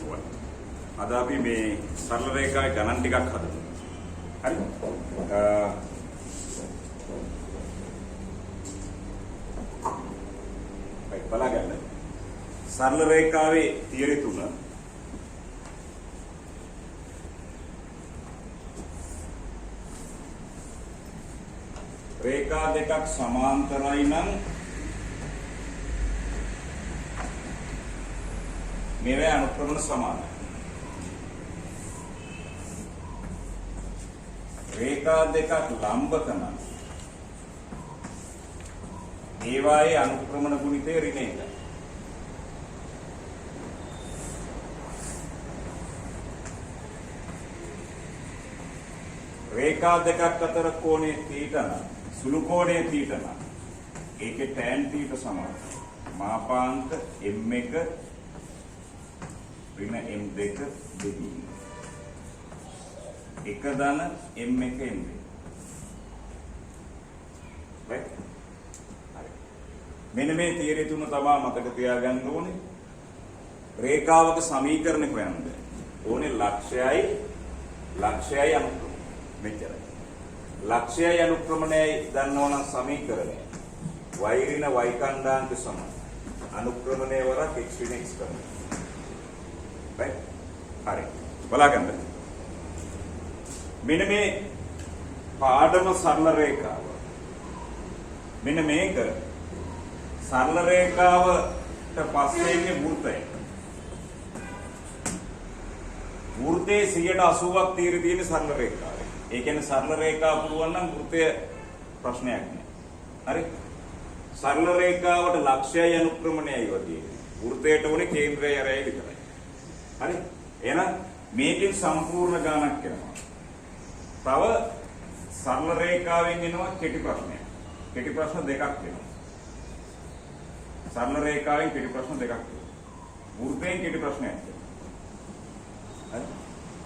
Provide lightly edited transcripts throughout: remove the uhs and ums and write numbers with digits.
පුවත්. අද අපි මේ සරල රේඛාවේ ගණන් ටිකක් හදමු. හරි? බලගන්න. සරල රේඛාවේ තියරි තුන. රේඛා දෙකක් සමාන්තරයි නම් මේවා අනුක්‍රමන සමානයි. රේඛා දෙකක් ලම්බක නම් ඒවායේ අනුක්‍රමන ගුණිතය ඍණ 1යි. රේඛා දෙකක් අතර කෝණය θ නම් සුළු කෝණය θ නම් ඒකේ tan θ සමානයි. මාපාංක m1 ඍණ m2 දෙකකින්. එක ධන m1 m2. right? මෙන්න මේ තියරි තුන තමයි මතක තියාගන්න ඕනේ. රේඛාවක සමීකරණය හොයන්න. ඕනේ ලක්ෂයයි අනුක්‍රමණය. මෙච්චරයි. ලක්ෂයයි අනුක්‍රමණයයි දන්නවනම් සමීකරණය y ඍණ y කණ්ඩාංක සම අනුක්‍රමණය වරක් x ඍණ x කරනවා. right? හරි. බලගන්න. මෙන්න මේ පාඩම සරල රේඛාව. මෙන්න මේක සරල රේඛාවට පස්සේ ඉන්නේ වෘත්තය. වෘත්තයේ 80ක් තීරය තියෙන සරල රේඛාවයි. ඒ කියන්නේ සරල රේඛාව පුළුවන් නම් වෘත්තය ප්‍රශ්නයක් නෑ. හරි? සරල රේඛාවට ලක්ෂයයි අනුක්‍රමණයයි වගේ. වෘත්තයට උනේ කේන්ද්‍රයයි අරයයි විතරයි. හරි? එහෙනම් මේකෙන් සම්පූර්ණ ගානක් එනවා. තව සරල රේඛාවෙන් එනවා කෙටි ප්‍රශ්නයක්. කෙටි ප්‍රශ්න දෙකක් එනවා. සරල රේඛාවෙන් කෙටි ප්‍රශ්න දෙකක් එනවා. වෘත්තයෙන් කෙටි ප්‍රශ්නයක් එනවා. හරි?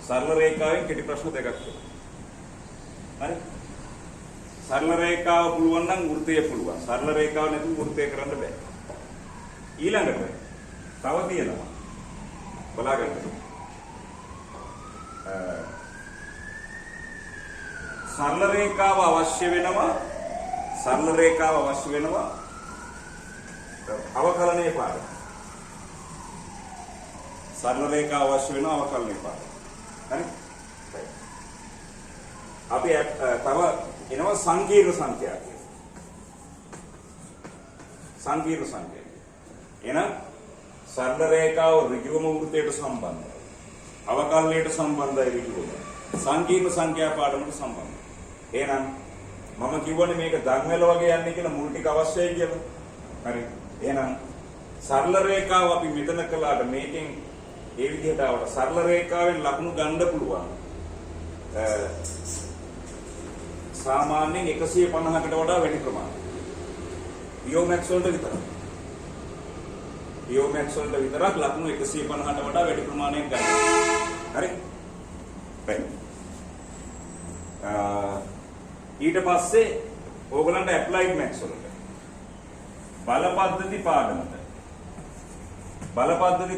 සරල රේඛාවෙන් කෙටි ප්‍රශ්න දෙකක් එනවා. හරි? සරල රේඛාව පුළුවන් නම් වෘත්තය පුළුවන්. සරල රේඛාව නැතුව වෘත්තය කරන්න බෑ. ඊළඟට තව තියෙනවා. බලාගන්න. සරල රේඛාව අවශ්‍ය වෙනවා. සරල රේඛාව අවශ්‍ය වෙනවා. අවකලනයේ පාඩම. සරල රේඛාව අවශ්‍ය වෙනවා අවකලනයේ පාඩම. හරි? අපි තව එනවා සංකීර්ණ සංඛ්‍යා කියලා. සංකීර්ණ සංඛ්‍යා. එහෙනම් සරල රේඛාව ඍජුවම වෘත්තයට සම්බන්ධයි. අවකලනයට සම්බන්ධයි ඍජුවම. සංකීර්ණ සංඛ්‍යා පාඩමට සම්බන්ධයි. එහෙනම් මම කියවනේ මේක ධර්මවල වගේ යන්නේ කියලා මුල් ටික අවශ්‍යයි කියලා. හරි. එහෙනම් සරල රේඛාව අපි මෙතන කළාට මේකෙන් ඒ විදිහට ආවට සරල රේඛාවෙන් ලකුණු ගන්න පුළුවන්. සාමාන්‍යයෙන් 150කට වඩා වැඩි ප්‍රමාණයක්. පියෝමැක්ස් වලට විතරක්. පියෝමැක්ස් වලට විතරක් ලකුණු 150ට වඩා වැඩි ප්‍රමාණයක් ගන්න. හරි? right. ඊට පස්සේ ඕගලන්ට ඇප්ලයිඩ් මැක්ස් වලට බල පද්ධති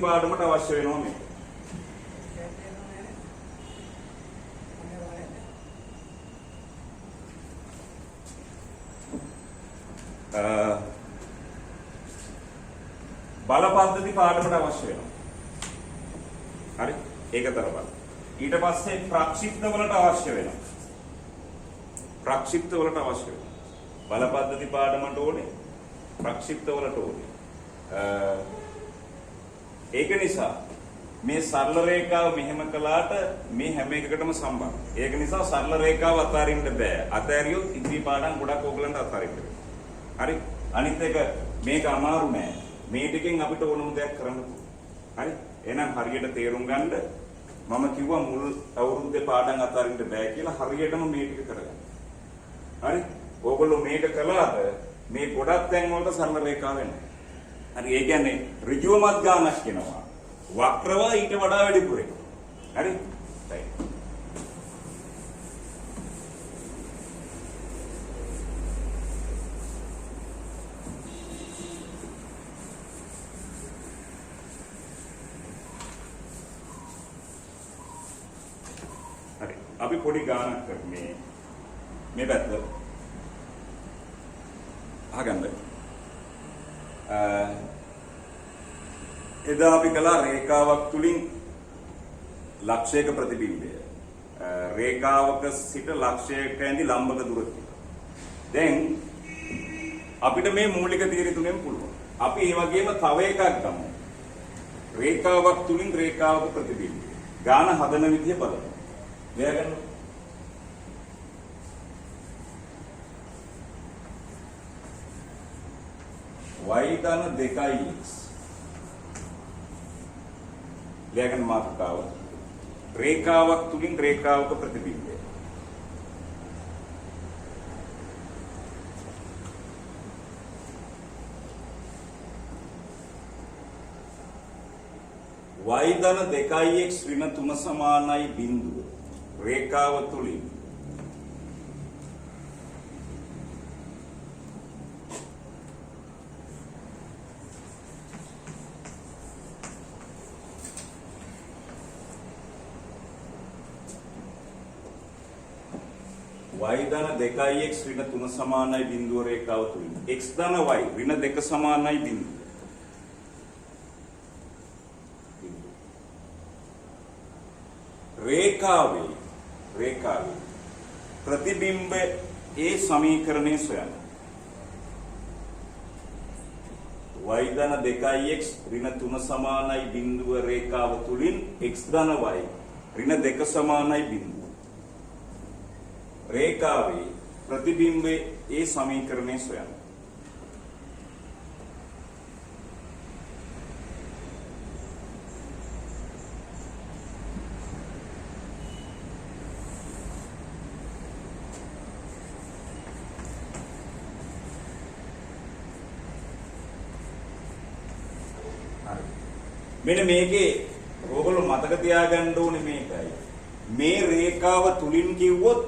පාඩමට අවශ්‍ය වෙනවා මේක. බල පද්ධති පාඩමට අවශ්‍ය වෙනවා. හරි? ඒක තරබල. ඊට පස්සේ ප්‍රක්ෂිප්ත වලට අවශ්‍ය වෙනවා. ප්‍රක්ෂිප්ත වලට අවශ්‍ය වෙනවා. බල පද්ධති පාඩමට ඕනේ. ප්‍රක්ෂිප්ත වලට ඕනේ. ඒක නිසා මේ සරල රේඛාව මෙහෙම කළාට මේ හැම එකකටම සම්බන්ධයි. ඒක නිසා සරල රේඛාව අතාරින්න බෑ. අතාරියොත් ඉදිරි පාඩම් ගොඩක් ඕගලන්ට අතාරින්න වෙනවා. හරි? අනිත් එක මේක අමාරු නෑ. මේ ටිකෙන් අපිට ඕනම දෙයක් කරන්න පුළුවන්. හරි? එහෙනම් හරියට තේරුම් ගන්න මම කිව්වා මුල් අවුරුද්දේ පාඩම් අතාරින්න බෑ කියලා හරියටම මේ ටික කරගන්න. හරි? ඕගොල්ලෝ මේක කළාද මේ ගොඩක් තැන් වලට සරල රේඛාව වෙනවා. හරි? ඒ කියන්නේ ඍජුවමත් ගානක් වෙනවා. වක්‍රව ඊට වඩා වැඩිපුර එක. හරි? right. අපි පොඩි ගානක් කරන්නේ මේ පැත්ත අහගන්න. එදා අපි කළා රේඛාවක් තුලින් ලක්ෂයක ප්‍රතිබිම්බය. රේඛාවක සිට ලක්ෂයක ඇඳි ලම්බක දුරත්වය. දැන් අපිට මේ මූලික තීරය තුනෙන් පුළුවන්. අපි ඒ වගේම තව එකක් ගමු. රේඛාවක් තුලින් රේඛාවක ප්‍රතිබිම්බය. ගාන හදන විදිය බලමු. ලියා ගන්න. y ධන 2x ලියා ගන්න මාතෘකාව. රේඛාවක් තුලින් රේඛාවක ප්‍රතිබිම්බය. y ධන 2x ඍණ 3 සමානයි බිඳුව. රේඛාව තුලින් y ධන 2x ඍණ 3 සමානයි බිඳුව රේඛාව තුලින් x ධන y ඍණ 2 සමානයි බිඳුව. රේඛාවේ ප්‍රතිබිම්බ ඒ සමීකරණය සොයන්න. y ධන 2x ඍණ 3 සමානයි බිඳුව රේඛාව තුලින් x ධන y ඍණ 2 සමානයි බිඳුව. රේඛාවේ ප්‍රතිබිම්බ ඒ සමීකරණය සොයන්න. මෙන්න මේකේ ඕගොල්ලෝ මතක තියාගන්න ඕනේ මේකයි. මේ රේඛාව තුලින් කිව්වොත්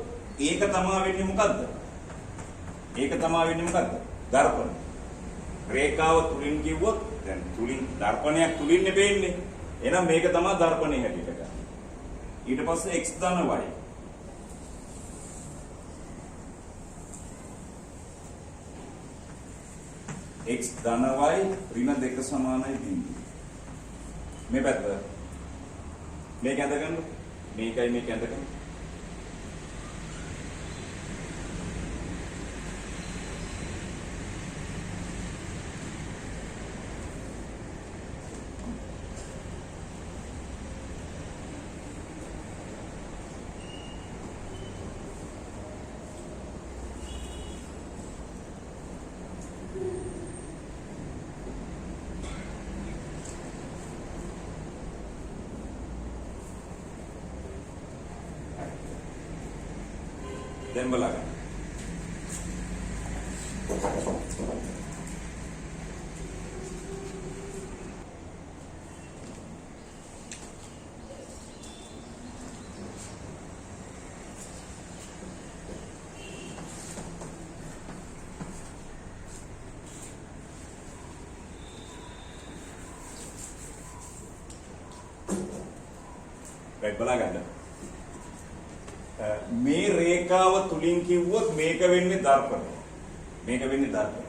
ඒක තමයි වෙන්නේ මොකද්ද? ඒක තමයි වෙන්නේ මොකද්ද? දර්පණ. රේඛාව තුලින් කිව්වොත් දැන් තුලින් දර්පණයක් තුලින් නෙවෙන්නේ. එහෙනම් මේක තමයි දර්පණේ හැටියට ගන්න. ඊට පස්සේ x ධන y. x ධන y ඍණ 2 සමානයි බිඳුව. මේ පැත්ත මේක ඇඳ ගන්න. මේකයි මේක ඇඳ ගන්න. දැන් බලන්න. right බලන්න. මේ රේඛාව තුලින් කිව්වොත් මේක වෙන්නේ දර්පණය. මේක වෙන්නේ දර්පණය.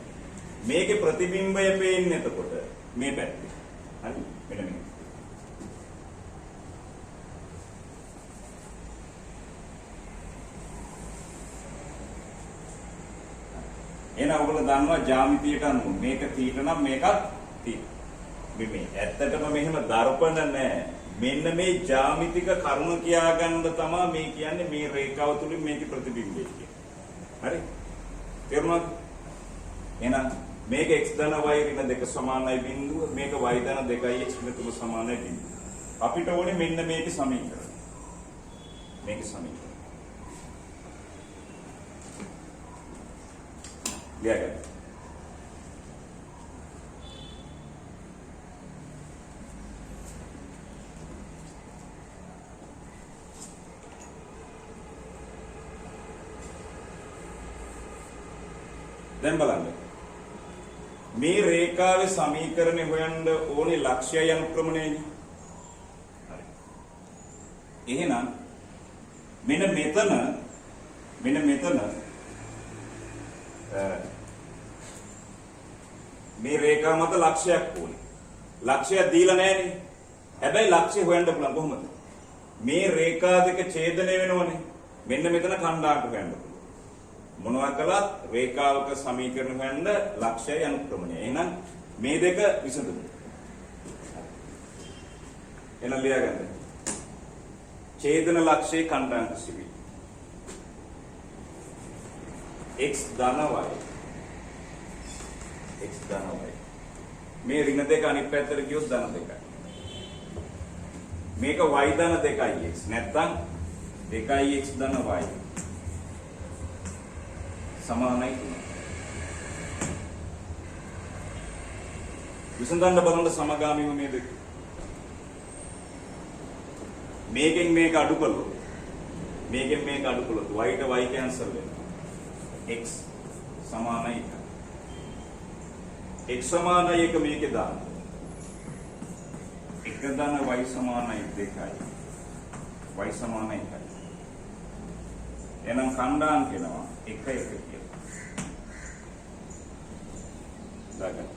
මේකේ ප්‍රතිබිම්බය පේන්නේ එතකොට මේ පැත්තේ. හරි? මෙන්න මේක. එහෙනම් ඔයගොල්ලෝ දන්නවා ජ්‍යාමිතියට අනුව මේක තීට නම් මේකත් තීට. මේ ඇත්තටම මෙහෙම දර්පණ නැහැ. මෙන්න මේ ජ්‍යාමිතික කරුණ කියාගන්න තමයි මේ කියන්නේ මේ රේඛාව තුලින් මේකේ ප්‍රතිබිම්බය කියන්නේ. හරි? තේරුණාද? එහෙනම් මේක x ධන y ඍණ 2 සමානයි බිඳුව, මේක y ධන 2x ඍණ 3 සමානයි බිඳුව. අපිට ඕනේ මෙන්න මේකේ සමීකරණය. මේකේ සමීකරණය. ලියගන්න. දැන් බලන්න මේ රේඛාවේ සමීකරණය හොයන්න ඕනේ ලක්ෂ්‍යය අනුක්‍රමණයනේ. හරි. එහෙනම් මෙන්න මෙතන මේ රේඛා මත ලක්ෂයක් ඕනේ. ලක්ෂය දීලා නැහැනේ. හැබැයි ලක්ෂය හොයන්න පුළුවන් කොහොමද? මේ රේඛා දෙක ඡේදනය වෙනවනේ. මෙන්න මෙතන ඛණ්ඩාංක හොයන්න පුළුවන්. මොනවා කළත් රේඛාවක සමීකරණ හොයන්න ලක්ෂයයි අනුක්‍රමණය. එහෙනම් මේ දෙක විසඳමු. එන ලියාගන්න. ඡේදන ලක්ෂයේ ඛණ්ඩාංක සිවි. x ධන y. x ධන y. මේ ඍණ දෙක අනිත් පැත්තට ගියොත් ධන දෙකයි. මේක y ධන 2x. නැත්තම් 2x ධන y. සමානයි 3. විසඳන්න බලන්න සමගාමීව මේ දෙක. මේකෙන් මේක අඩු කළොත් y ට y කැන්සල් වෙනවා. x සමානයි 1. x සමානයි 1 මේකේ දාන්න. 1 ධන y සමානයි 2යි. y සමානයි 1යි. එහෙනම් ඛණ්ඩාංක වෙනවා 1 1 කියලා. දාගන්න.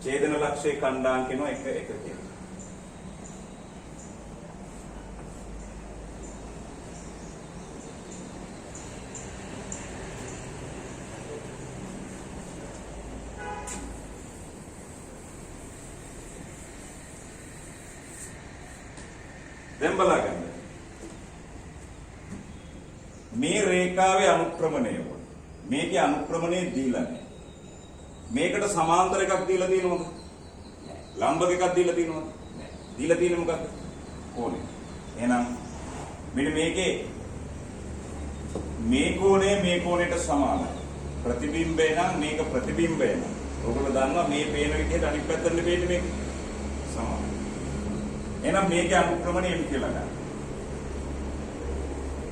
ඡේදන ලක්ෂයේ ඛණ්ඩාංක වෙනවා 1 1 කියලා. දැන් බලන්න. මේ රේඛාවේ අනුක්‍රමණය වුණ. මේකේ අනුක්‍රමණය දීලා නැහැ. මේකට සමාන්තර එකක් දීලා තියෙනවද? නැහැ. ලම්බක එකක් දීලා තියෙනවද? නැහැ. දීලා තියෙන්නේ මොකක්ද? කෝණය. එහෙනම් මෙන්න මේකේ මේ කෝණය මේ කෝණයට සමානයි. ප්‍රතිබිම්බය නම් මේක ප්‍රතිබිම්බය නම්. ඔයගොල්ලෝ දන්නවා මේ පේන විදිහට අනිත් පැත්තට පේන්නේ මේක සමානයි. එහෙනම් මේකේ අනුක්‍රමණය m කියලා ගන්න.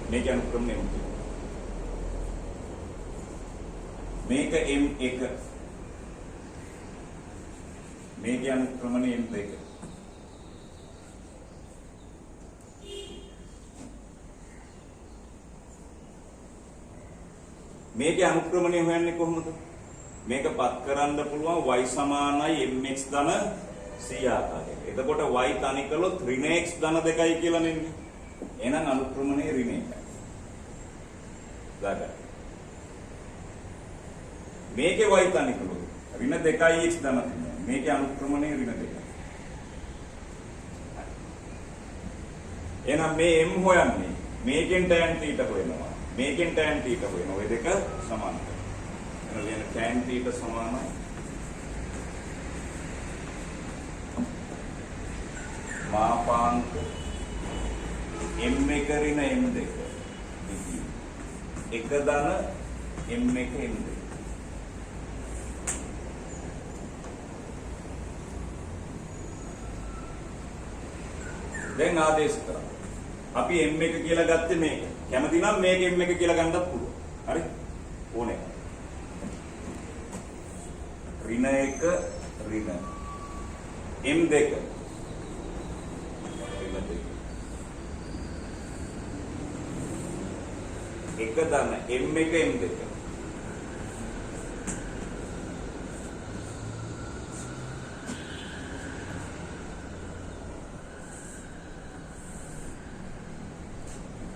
මේකේ අනුක්‍රමණය m. මේක m1. මේකේ අනුක්‍රමණය m2. මේකේ අනුක්‍රමණය හොයන්නේ කොහොමද? මේක පත් කරන්න පුළුවන් y සමානයි mx ධන c ආකාරයට. එතකොට y තනි කළොත් ඍණ x ධන 2යි කියලා නෙන්නේ. එහෙනම් අනුක්‍රමණය ඍණ 1යි. දාගන්න. මේකේ y තනි කළොත් ඍණ 2යි x ධන 3යි. මේකේ අනුක්‍රමණය ඍණ 2යි. එහෙනම් මේ m හොයන්නේ මේකෙන් tan θ හොයනවා. මේකෙන් tan θ හොයනවා. ඔය දෙක සමානයි. එහෙනම් ලියන්න tan θ සමානයි මාපාංක m1 ඍණ m2 එක ධන m1 m2. දැන් ආදේශ කරා. අපි m1 කියලා ගත්තේ මේක. කැමති නම් මේක m1 කියලා ගන්නත් පුළුවන්. හරි? ඕනේ. ඍණ 1 ඍණ m2 එක ධන m1 m2.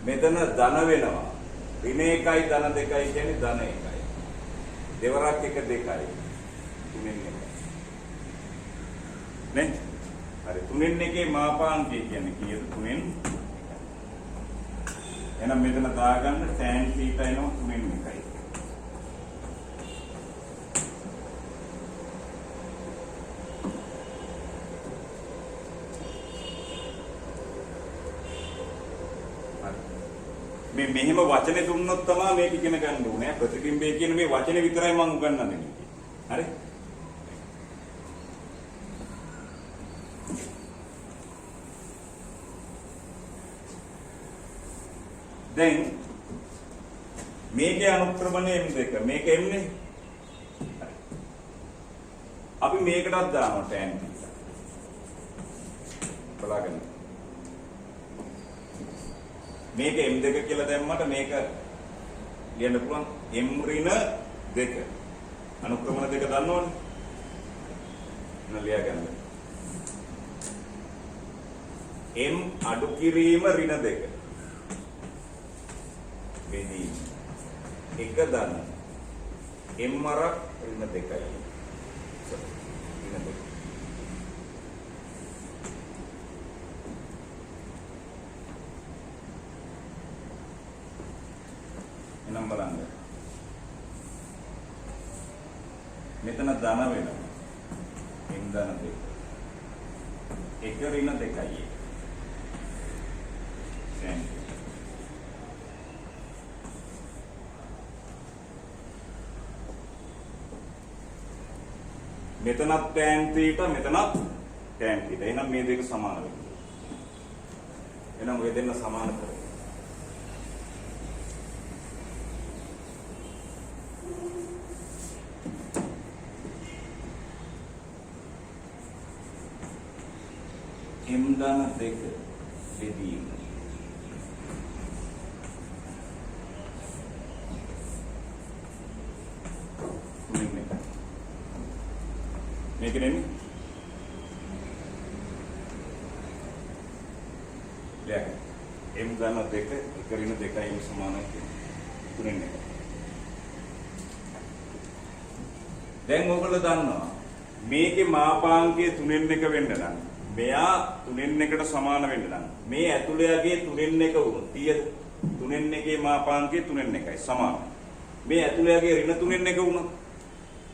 මෙතන ධන වෙනවා. ඍණ 1යි ධන 2යි කියන්නේ ධන 1යි. දෙවරක් 1 2යි. තුනෙන් 1යි. නේ? හරි තුනෙන් 1ේ මාපාංකය කියන්නේ කීයද? තුනෙන් 1යි. එහෙනම් මෙතන දාගන්න tan θ එනවා තුනෙන් 1යි. මේ මෙහෙම වචනේ දුන්නොත් තමයි මේක ඉගෙන ගන්න ඕනේ. ප්‍රතිබිම්බය කියන මේ වචනේ විතරයි මම උගන්වන්නේ. හරි? දැන් මේකේ අනුක්‍රමණය m2 මේක m නේ. අපි මේකටත් දානවා tan θ. බලන්න. මේක m2 කියලා දැම්මට මේක ලියන්න පුළුවන් m ඍණ 2. අනුක්‍රමණ දෙක දන්නවනේ. එන්න ලියා ගන්න. m අඩු කිරීම ඍණ 2. බෙදී 1 ධන m වරක් ඍණ 2යි. ඍණ 2. එනම් බලන්න. මෙතන ධන වෙනවා. m ධන 2. 1 ඍණ 2යි. දැන් මෙතනත් tan θ මෙතනත් tan θ. එහෙනම් මේ දෙක සමාන වෙනවා. එහෙනම් ඔය දෙන්න සමාන කරගන්න. m ධන 2 බෙදීම මේක නෙමෙයි. දැන් m ධන 2 1 ඍණ 2යි සමානයි තුනෙන් එක. දැන් ඔයගොල්ලෝ දන්නවා මේකේ මාපාංකය තුනෙන් එක වෙන්න නම් මෙයා තුනෙන් එකට සමාන වෙන්න නම් මේ ඇතුළයගේ තුනෙන් එක වුණොත් කීයද? තුනෙන් එකේ මාපාංකය තුනෙන් එකයි සමාන. මේ ඇතුළයගේ ඍණ තුනෙන් එක වුණොත්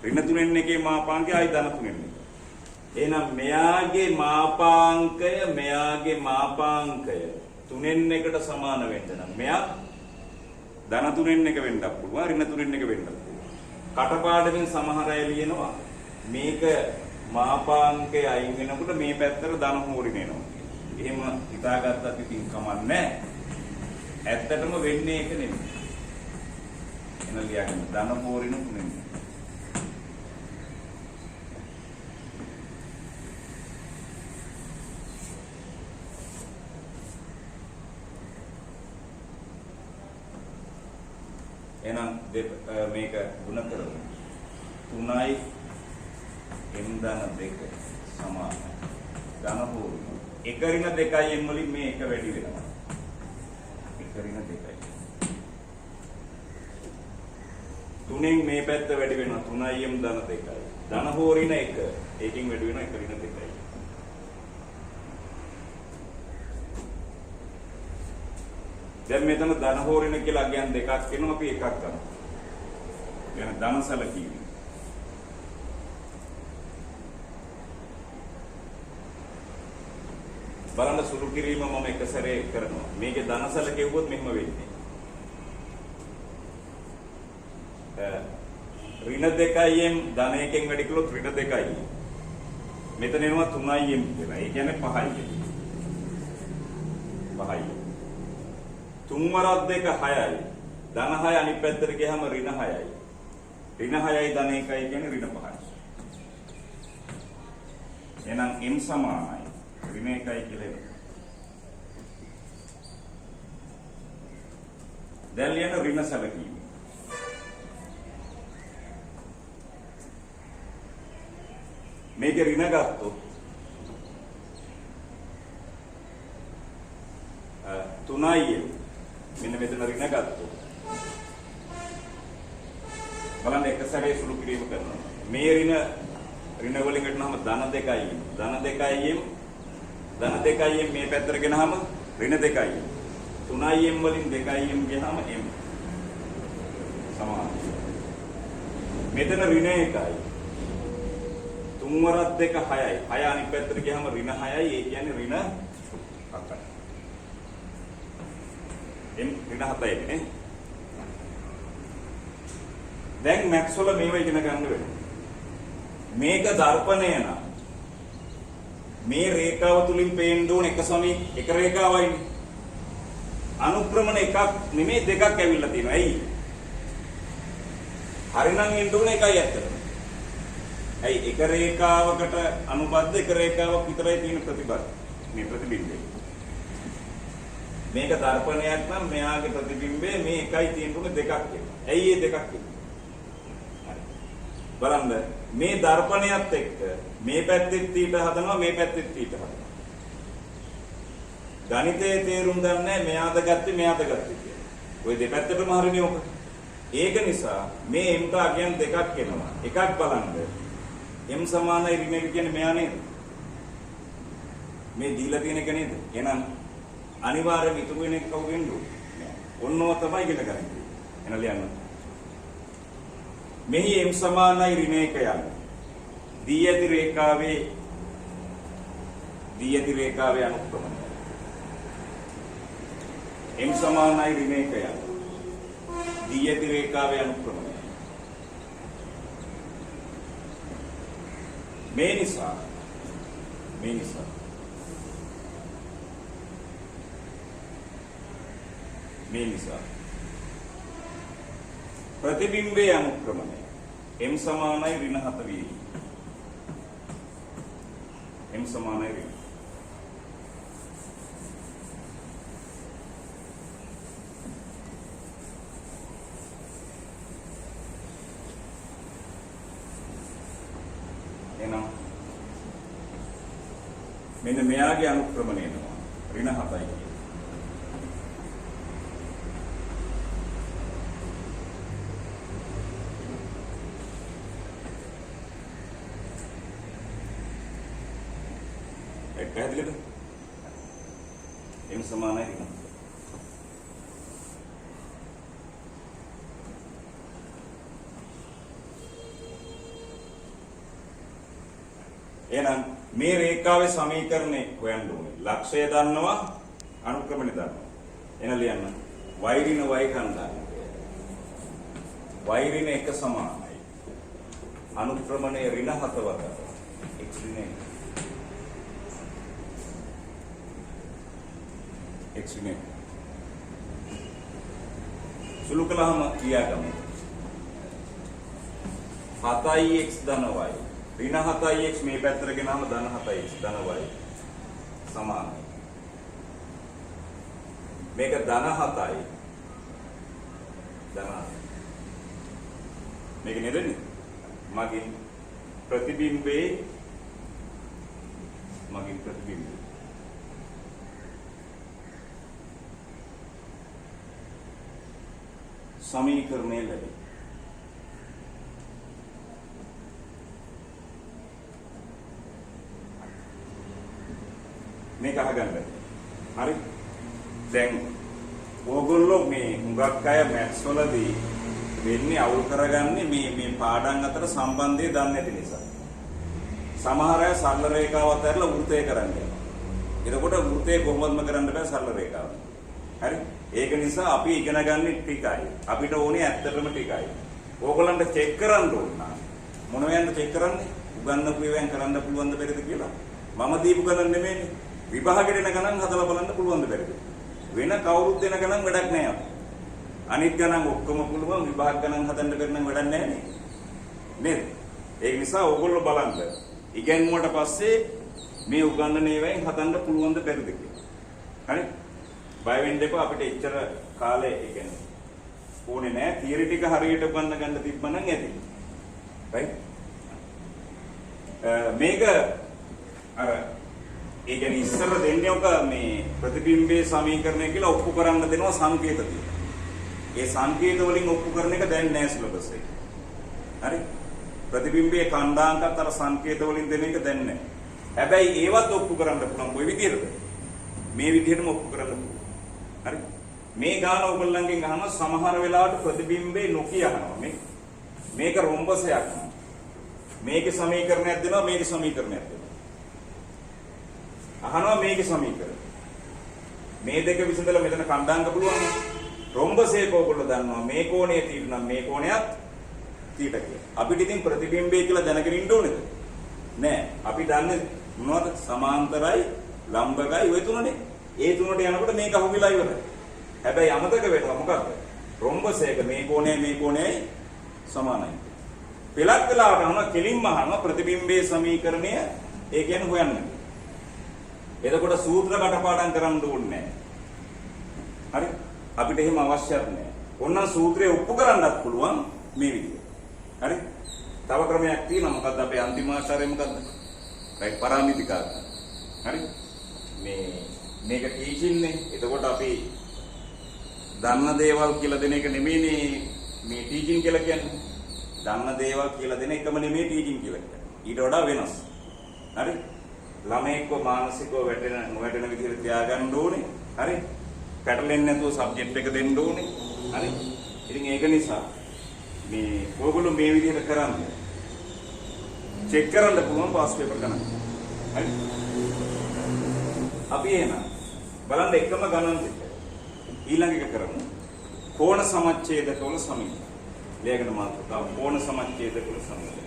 ඍණ තුනෙන් එකේ මාපාංකය ආයි ධන තුනෙන් එක. එහෙනම් මෙයාගේ මාපාංකය තුනෙන් එකට සමාන වෙන්න නම් මෙයා ධන තුනෙන් එක වෙන්නත් පුළුවන් ඍණ තුනෙන් එක වෙන්නත් පුළුවන්. කටපාඩමින් සමහර අය ලියනවා මේක මාපාංකය අයින් වෙනකොට මේ පැත්තට ධන හෝරින එනවා. එහෙම හිතාගත්තත් ඉතින් කමක් නැහැ. ඇත්තටම වෙන්නේ ඒක නෙමෙයි. එන ලියන්න ධන හෝරින තුනෙන්. එහෙනම් මේක ගුණ කරමු. 3යි m ධන 2 සමානයි. ධන හෝරින 1 ඍණ 2යි m වලින් මේ 1 වැඩි වෙනවා. 1 ඍණ 2යි. 3න් මේ පැත්ත වැඩි වෙනවා 3යි m ධන 2යි. ධන හෝරින 1 ඒකෙන් වැඩි වෙනවා 1 ඍණ 2යි. දැන් මෙතන ධන හෝරින කියලා අගයන් දෙකක් වෙනවා අපි එකක් ගමු. يعني ධන සැලකීම. බලන්න සුළු කිරීම මම එක සැරේ කරනවා. මේකේ ධනසල කෙවුවොත් මෙහෙම වෙන්නේ. ඍණ 2යිම් ධන 1කින් වැඩි කළොත් ඍණ 2යි. මෙතන එනවා 3යිම් කියලා. ඒ කියන්නේ 5යි. 5යි. 3 වරක් 2 6යි. ධන 6 අනිත් පැත්තට ගියාම ඍණ 6යි. ඍණ 6යි ධන 1යි කියන්නේ ඍණ 5යි. එහෙනම් m සමානයි ඍණ 1යි කියලා එනවා. දැන් ලියන ඍණ සැලකීම. මේකේ ඍණ ගත්තොත් 3යි මෙන්න මෙතන ඍණ ගත්තොත් බලන්න එක සැරේ සුළු කිරීම කරනවා. මේ ඍණ වලින් ගන්නාම ධන 2යි. ධන 2යි ධන 2යි මේ පැත්තට ගෙනහම ඍණ 2යි. 3යි වලින් 2යි ගියහම m සමානයි. මෙතන ඍණ 1යි. 3 වරක් 2 6යි. 6 අනිත් පැත්තට ගියහම ඍණ 6යි. ඒ කියන්නේ ඍණ 7යි. m ඍණ 7යි නේ. දැන් මැක්ස් වල මේව ඉගෙන ගන්න වෙනවා. මේක දර්පණය නම් මේ රේඛාව තුලින් පේන්න ඕන එක සමී එක රේඛාවයිනේ. අනුක්‍රමණ එකක් නෙමෙයි දෙකක් ඇවිල්ලා තියෙනවා. ඇයි? හරිනම් එන්න ඕන එකයි ඇත්තටම. ඇයි එක රේඛාවකට අනුබද්ධ එක රේඛාවක් විතරයි තියෙන ප්‍රතිබද්ධ. මේ ප්‍රතිබිම්බය. මේක දර්පණයක් නම් මෙයාගේ ප්‍රතිබිම්බය මේ එකයි තියෙන්නේ දෙකක් කියලා. ඇයි මේ දෙකක් කියන්නේ? බලන්න මේ දර්පණයත් එක්ක මේ පැත්තෙත් තීට හදනවා මේ පැත්තෙත් තීට හදනවා. ගණිතයේ තේරුම් ගන්නෑ මෙයාද ගත්තේ මෙයාද ගත්තේ කියලා. ওই දෙපැත්තටම හරිනේ ඔක. ඒක නිසා මේ m ටාගයන් දෙකක් එනවා. එකක් බලන්න m සමානයි ඍණ එක කියන්නේ මෙයා නේද? මේ දීලා තියෙන එක නේද? එහෙනම් අනිවාර්යයෙන් ඉතුරු වෙන එක කවුද වෙන්නේ? ඔන්නෝ තමයි ඉගෙන ගන්න. එන ලියන්න. මෙහි m සමානයි ඍණ එක යන. දී ඇති රේඛාවේ අනුක්‍රමණය. m සමානයි ඍණ එක යන. දී ඇති රේඛාවේ අනුක්‍රමණය. මේ නිසා ප්‍රතිබිම්බයේ අනුක්‍රමණය m සමානයි ඍණ 7 වේ. m සමානයි ඍණ. එහෙනම් මෙන්න මෙයාගේ අනුක්‍රමණය එනවා ඍණ 7යි. පැහැදිලිද? m සමානයි ඍණ. එහෙනම් මේ රේඛාවේ සමීකරණය හොයන්න ඕනේ. ලක්ෂය දන්නවා, අනුක්‍රමණය දන්නවා. එන ලියන්න. y ඍණ y කන්දා. y ඍණ 1 සමානයි. අනුක්‍රමණය ඍණ 7 වදා. x ඍණ 1. x නේ සුළු කළාම කියාගමු 7x ධන y ඍණ 7x මේ පැත්තට ගෙනාම ධන 7x ධන y සමානයි. මේක ධන 7යි ධන මේක නේදනේ මගින් ප්‍රතිබිම්බේ සමීකරණය ලැබේ. මේක අහගන්න. හරි. දැන් ඕගොල්ලෝ මේ හුඟක් අය මැත්ස් වලදී වෙන්නේ අවුල් කරගන්නේ මේ පාඩම් අතර සම්බන්ධය දන්නේ නැති නිසා. සමහර අය සරල රේඛාව අතරලා වෘත්තය කරන්නේ. එතකොට වෘත්තය කොහොමදම කරන්න බෑ සරල රේඛාව. හරි. ඒක නිසා අපි ඉගෙන ගන්න ටිකයි. අපිට ඕනේ ඇත්තටම ටිකයි. ඕගොල්ලන්ට චෙක් කරන්න ඕන. මොනවද චෙක් කරන්නේ? උගන්නපු ඒවායින් කරන්න පුළුවන්ද බැරිද කියලා. මම දීපු ගණන් නෙමෙයිනේ. විභාගෙට එන ගණන් හදලා බලන්න පුළුවන්ද බැරිද? වෙන කවුරුත් දෙන ගණන් වැඩක් නෑ අපිට. අනිත් ගණන් ඔක්කොම පුළුවන් විභාග ගණන් හදන්න බැරි නම් වැඩක් නෑ නේද? ඒක නිසා ඕගොල්ලෝ බලන්න. ඉගෙනුවට පස්සේ මේ උගන්නන ඒවායින් හදන්න පුළුවන්ද බැරිද කියලා. හරි? බය වෙන්න එපා අපිට එච්චර කාලේ ඒ කියන්නේ ඕනේ නෑ තියරි ටික හරියට උගන්න ගන්න තිබ්බනම් ඇති. right? මේක අර ඒ කියන්නේ ඉස්සර දෙන්නේ ඔක මේ ප්‍රතිබිම්බයේ සමීකරණය කියලා ඔප්පු කරන්න දෙනවා සංකේත තියෙනවා. ඒ සංකේත වලින් ඔප්පු කරන එක දැන් නෑ සිලබස් එකේ. හරි? ප්‍රතිබිම්බයේ කණ්ඩාංකත් අර සංකේත වලින් දෙන එක දැන් නෑ. හැබැයි ඒවත් ඔප්පු කරන්න පුළුවන් කොයි විදිහටද? මේ විදිහටම ඔප්පු කරන්න පුළුවන්. හරි? මේ ගාන ඔයගොල්ලන්ගෙන් අහන සමහර වෙලාවට ප්‍රතිබිම්බේ නොකිය අහනවා. මේක රොම්බසයක්. මේකේ සමීකරණයක් දෙනවා මේකේ සමීකරණයක් දෙනවා. අහනවා මේකේ සමීකරණ. මේ දෙක විසඳලා මෙතන කණ්ඩාංක පුළුවන්. රොම්බසේක ඔයගොල්ලෝ දන්නවා මේ කෝණයේ තීර නම් මේ කොණයක් තීට කියලා. අපිට ඉතින් ප්‍රතිබිම්බය කියලා දැනගෙන ඉන්න ඕනේද? නෑ. අපි දන්නේ මොනවද? සමාන්තරයි ලම්බකයි ওই තුනනේ. ඒ තුනට යනකොට මේක අහුවිලා ඉවරයි. හැබැයි අමතක වෙනවා මොකක්ද? රොම්බසේක මේ කොණයයි සමානයි. පෙලක් වෙලාවට අහනවා කෙලින්ම අහනවා ප්‍රතිබිම්බයේ සමීකරණය ඒ කියන්නේ හොයන්න. එතකොට සූත්‍ර කටපාඩම් කරන්න ඕනේ නැහැ. හරි අපිට එහෙම අවශ්‍යයක් නැහැ. ඕනනම් සූත්‍රය ඔප්පු කරන්නත් පුළුවන් මේ විදිහට. හරි තව ක්‍රමයක් තියෙනවා. මොකද්ද අපේ අන්තිම ආචාර්ය මොකද්ද? රයිට් පරාමිතිකා. හරි මේක ටීචින් නේ. එතකොට අපි දන්න දේවල් කියලා දෙන එක නෙමෙයිනේ මේ ටීචින් කියලා කියන්නේ. දන්න දේවල් කියලා දෙන එකම නෙමෙයි ටීචින් කියලා කියන්නේ. ඊට වඩා වෙනස්. හරි ළමයෙක්ව මානසිකව නොවැටෙන විදිහට තියාගන්න ඕනේ. හරි පැටලෙන්නේ නැතුව සබ්ජෙක්ට් එක දෙන්න ඕනේ. හරි ඉතින් ඒක නිසා මේ ඔයගොල්ලෝ මේ විදිහට කරන්නේ චෙක් කරන්න පුළුවන් පාස් පේපර් ගණන්. හරි අපි එහෙනම් බලන්න එකම ගණන් දෙක ඊළඟ එක කරමු. කෝණ සමච්ඡේදකවල සමීකරණ. ලේඛන මාතෘකාව කෝණ සමච්ඡේදකවල සමීකරණ.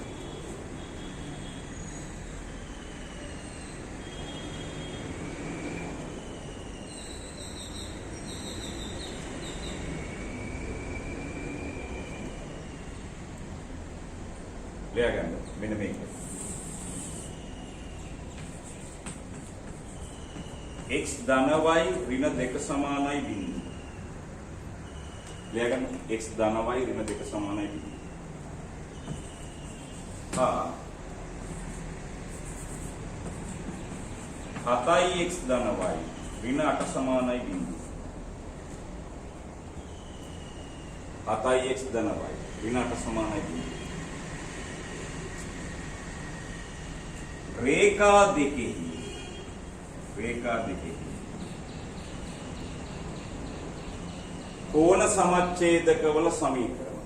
ලියගන්න මෙන්න මේක. x ධන y ඍණ 2 සමානයි බිංදුව. ලියගන්න x ධන y ඍණ 2 සමානයි බිංදුව. හා 7යි x ධන y ඍණ 8 සමානයි බිංදුව. 7යි x ධන y ඍණ 8 සමානයි බිංදුව. रेखा देखेगी कोण समच्छेदकवल समीकरण.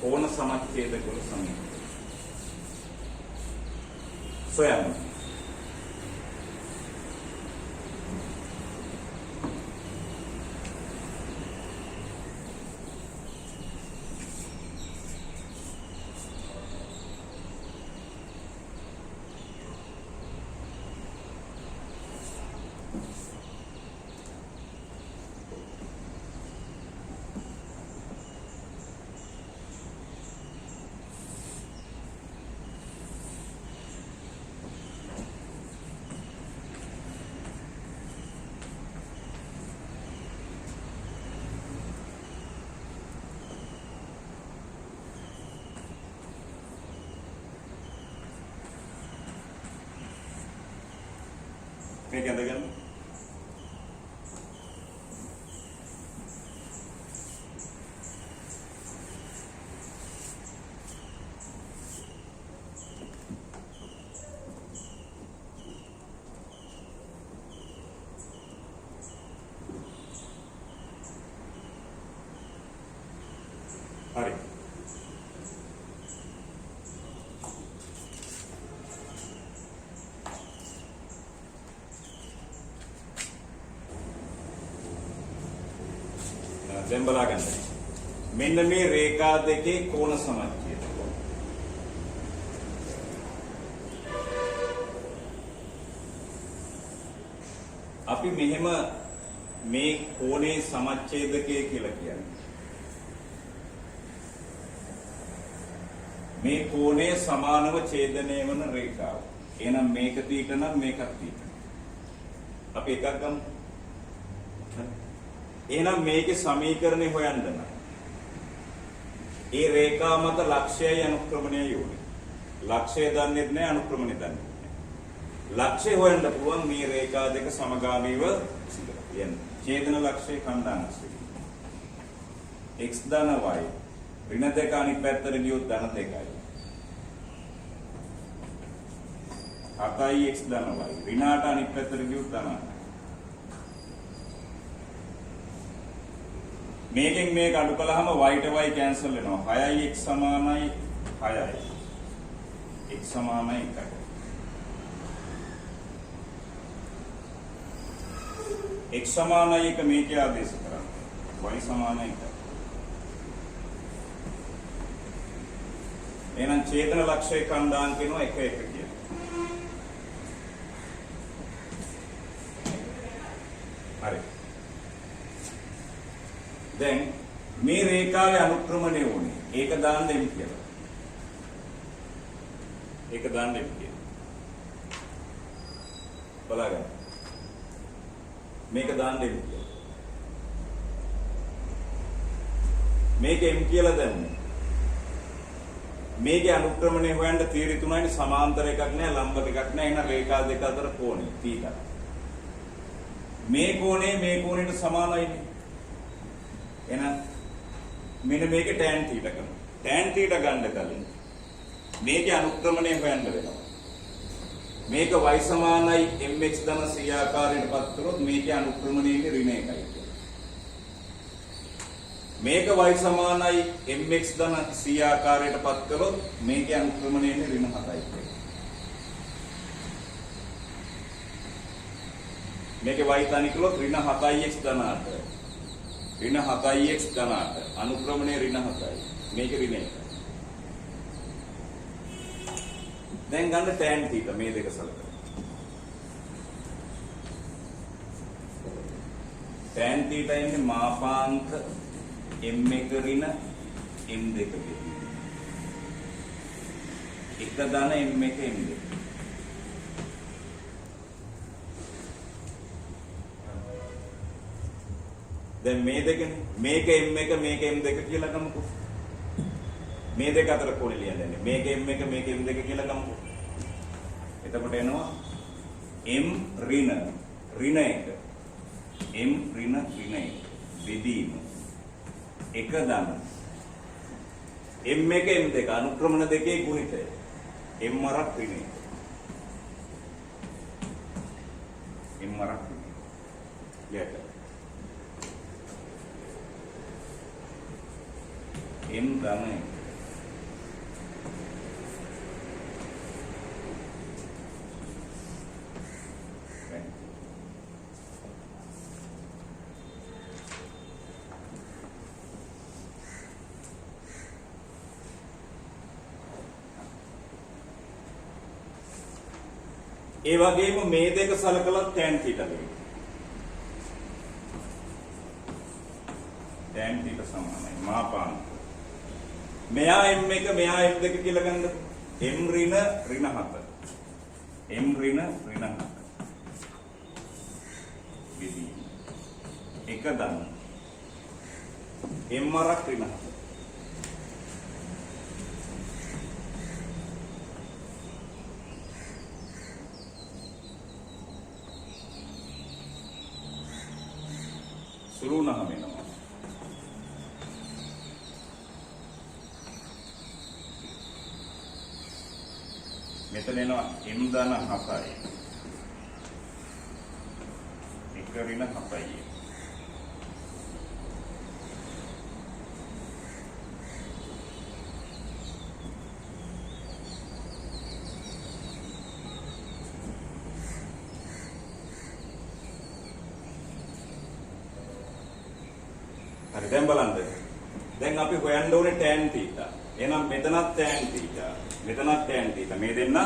कोण समच्छेदकवल समीकरण स्वयं මේක ඇඳගන්න. හරි. දැන් බලගන්න. මෙන්න මේ රේඛා දෙකේ කෝණ සමච්ඡේද. අපි මෙහෙම මේ කෝණේ සමච්ඡේදකය කියලා කියන්නේ. මේ කෝණේ සමානව ඡේදනය වන රේඛාව. එහෙනම් මේක තීට නම් මේකත් තීට. අපි එකක් ගමු. එහෙනම් මේකේ සමීකරණය හොයන්න නම් ඒ රේඛා මත ලක්ෂයයි අනුක්‍රමණයයි යෝනි. ලක්ෂය දන්නේ නැහැ අනුක්‍රමණය දන්නේ නැහැ. ලක්ෂය හොයන්න පුළුවන් මේ රේඛා දෙක සමගාමීව කියන්නේ. ඡේදන ලක්ෂය කණ්ඩායමයි. x ධන y ඍණ 2 අනිත් පැත්තට ගියොත් ධන 2යි. 7යි x ධන y ඍණ 8 අනිත් පැත්තට ගියොත් ධන 8යි. මේකෙන් මේක අඩු කළාම y ට y කැන්සල් වෙනවා. 6යි x සමානයි 6යි. x සමානයි 1යි. x සමානයි 1 මේකේ ආදේශ කරන්න. y සමානයි 1යි. එහෙනම් ඡේදන ලක්ෂය කණ්ඩායම් කියනවා 1 1 කියලා. හරි. දැන් මේ රේඛාවේ අනුක්‍රමණය වුණේ ඒක දාන්න දෙන්න කියලා. ඒක දාන්න දෙන්න කියලා. බලන්න. මේක දාන්න M කියලා. මේක M කියලා දැම්මේ. මේකේ අනුක්‍රමණය හොයන්න තීරි තුනයි සමාන්තර එකක් නෑ ලම්බ දෙකක් නෑ එන රේඛා දෙක අතර කෝණය θ. මේ කෝණයට සමානයිනේ. එහෙනම් මෙන්න මේකේ tan θ ගන්න. tan θ ගන්න කලින් මේකේ අනුක්‍රමණය හොයන්න වෙනවා. මේක y සමානයි mx ධන c ආකාරයට පත් කරොත් මේකේ අනුක්‍රමණයේ ඍණ එකයි. මේක y සමානයි mx ධන c ආකාරයට පත් කරොත් මේකේ අනුක්‍රමණයේ ඍණ 7යි. මේකේ y තනි කළොත් ඍණ 7x ධන 8. ඍණ 7x ධන 8. අනුක්‍රමණයේ ඍණ 7යි. මේකේ ඍණ 1. දැන් ගන්න tan θ මේ දෙක සලකලා. tan θ ඉන්නේ මාපාංක m1 ඍණ m2 බෙදීම. එක ධන m1 m2. දැන් මේ දෙකනේ මේක m1 මේක m2 කියලා ගමුකෝ. මේ දෙක අතර කොනේ ලියන්නේ මේක m1 මේක m2 කියලා ගමුකෝ. එතකොට එනවා m ඍණ 1 m ඍණ 1 බෙදීම එක ධන m1 m2 අනුක්‍රමණ දෙකේ ගුණිතය m වරක් ඍණ 1 m වරක් ඍණ යට m ධන 1 ඒ වගේම මේ දෙක සලකලා tan θ දෙන්න. tan θ සමානයි මාපාංක. මෙයා m1 මෙයා m2 කියලා ගන්නකො. m ඍණ 7. m ඍණ 7. විදි. එක දන්න. m වරක් ඍණ 7. සුළු නම් වෙනවා. මෙතන එනවා m ධන 7යි. එක ඍණ 7යි. හරි දැන් බලන්න. දැන් අපි හොයන්න ඕනේ tan θ. එහෙනම් මෙතනත් tan θ. මෙතනත් tan θ. මේ දෙන්න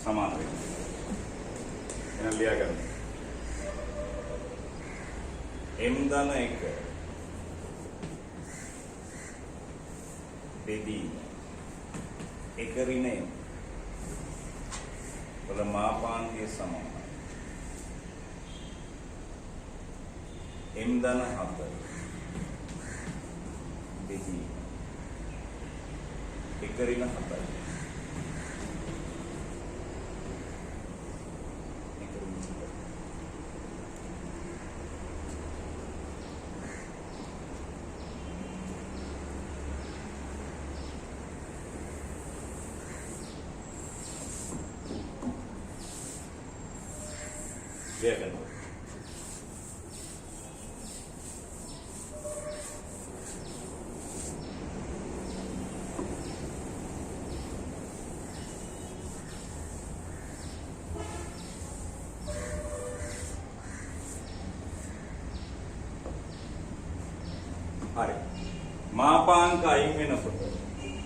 සමාන වෙනවා. එහෙනම් ලියා ගන්න. m ධන 1 බෙදීම එක ඍණ m. වල මාපාංකයේ සමානයි. m ධන 7 බෙදීම එක ඍණ 7යි. Vegan. හරි. මාපාංක අයින් වෙනකොට